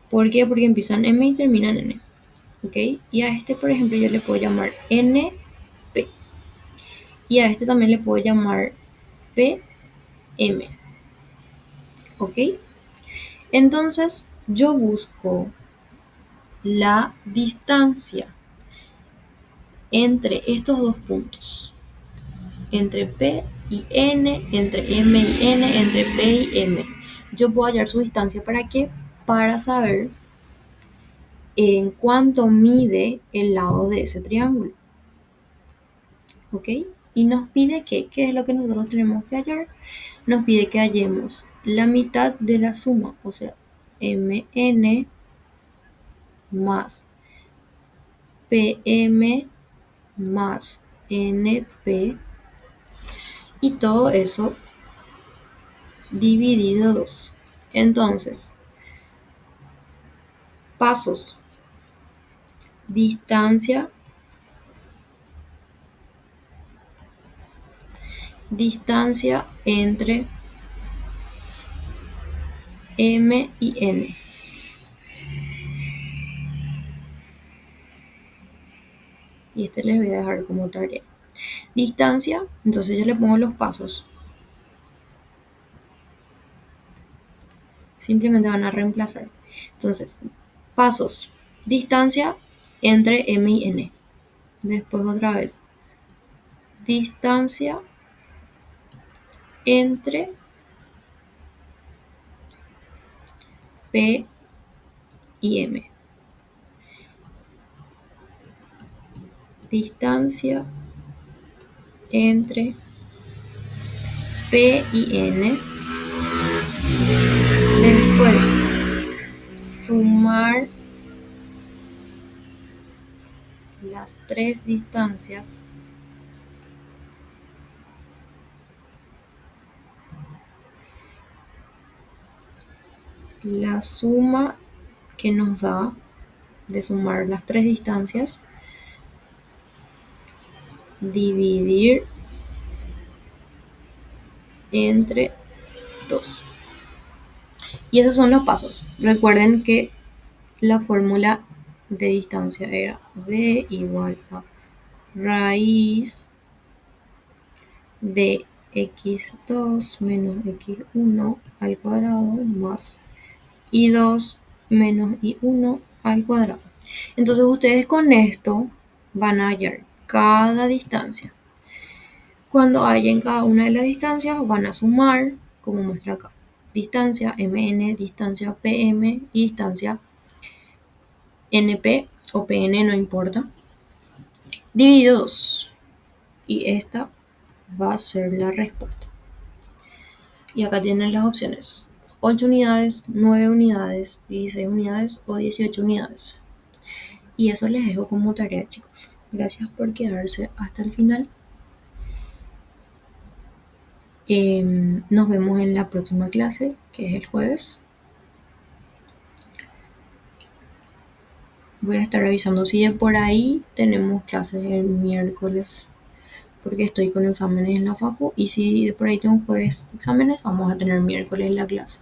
¿Por qué? Porque empiezan M y terminan en N. ¿Ok? Y a este, por ejemplo, yo le puedo llamar NP. Y a este también le puedo llamar PM. ¿Ok? Entonces, yo busco la distancia entre estos dos puntos, entre P y N, entre M y N, entre P y M. Yo puedo hallar su distancia. ¿Para qué? Para saber en cuánto mide el lado de ese triángulo. ¿Ok? Y nos pide que, ¿qué es lo que nosotros tenemos que hallar? Nos pide que hallemos la mitad de la suma, o sea, MN más PM más NP, y todo eso dividido 2. Entonces, pasos, distancia, distancia entre M y N. Y este les voy a dejar como tarea. Distancia, entonces yo le pongo los pasos. Simplemente van a reemplazar. Entonces, pasos, distancia entre M y N. Después otra vez, distancia entre P y M. Distancia entre P y N. Después, sumar las tres distancias la suma que nos da de sumar las tres distancias, dividir entre 2. Y esos son los pasos. Recuerden que la fórmula de distancia era D igual a raíz de x2 menos x1 al cuadrado más y2 menos y1 al cuadrado. Entonces ustedes con esto van a hallar cada distancia. Cuando hallen cada una de las distancias van a sumar, como muestra acá, distancia MN, distancia PM y distancia NP o PN, no importa, dividido 2. Y esta va a ser la respuesta. Y acá tienen las opciones: 8 unidades, 9 unidades, 16 unidades o 18 unidades. Y eso les dejo como tarea, chicos. Gracias por quedarse hasta el final. Nos vemos en la próxima clase, que es el jueves. Voy a estar avisando si de por ahí tenemos clases el miércoles, porque estoy con exámenes en la facu. Y si de por ahí tengo jueves exámenes, vamos a tener miércoles la clase.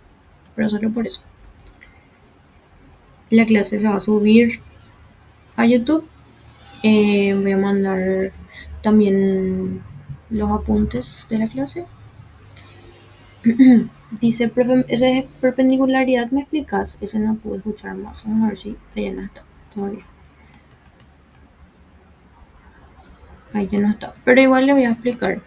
Pero solo por eso. La clase se va a subir a YouTube Voy a mandar también los apuntes de la clase. Dice, profe, esa es perpendicularidad, ¿me explicas? Ese no pude escuchar más. Vamos a ver si ya no está todavía. Ahí ya no está. Pero igual le voy a explicar.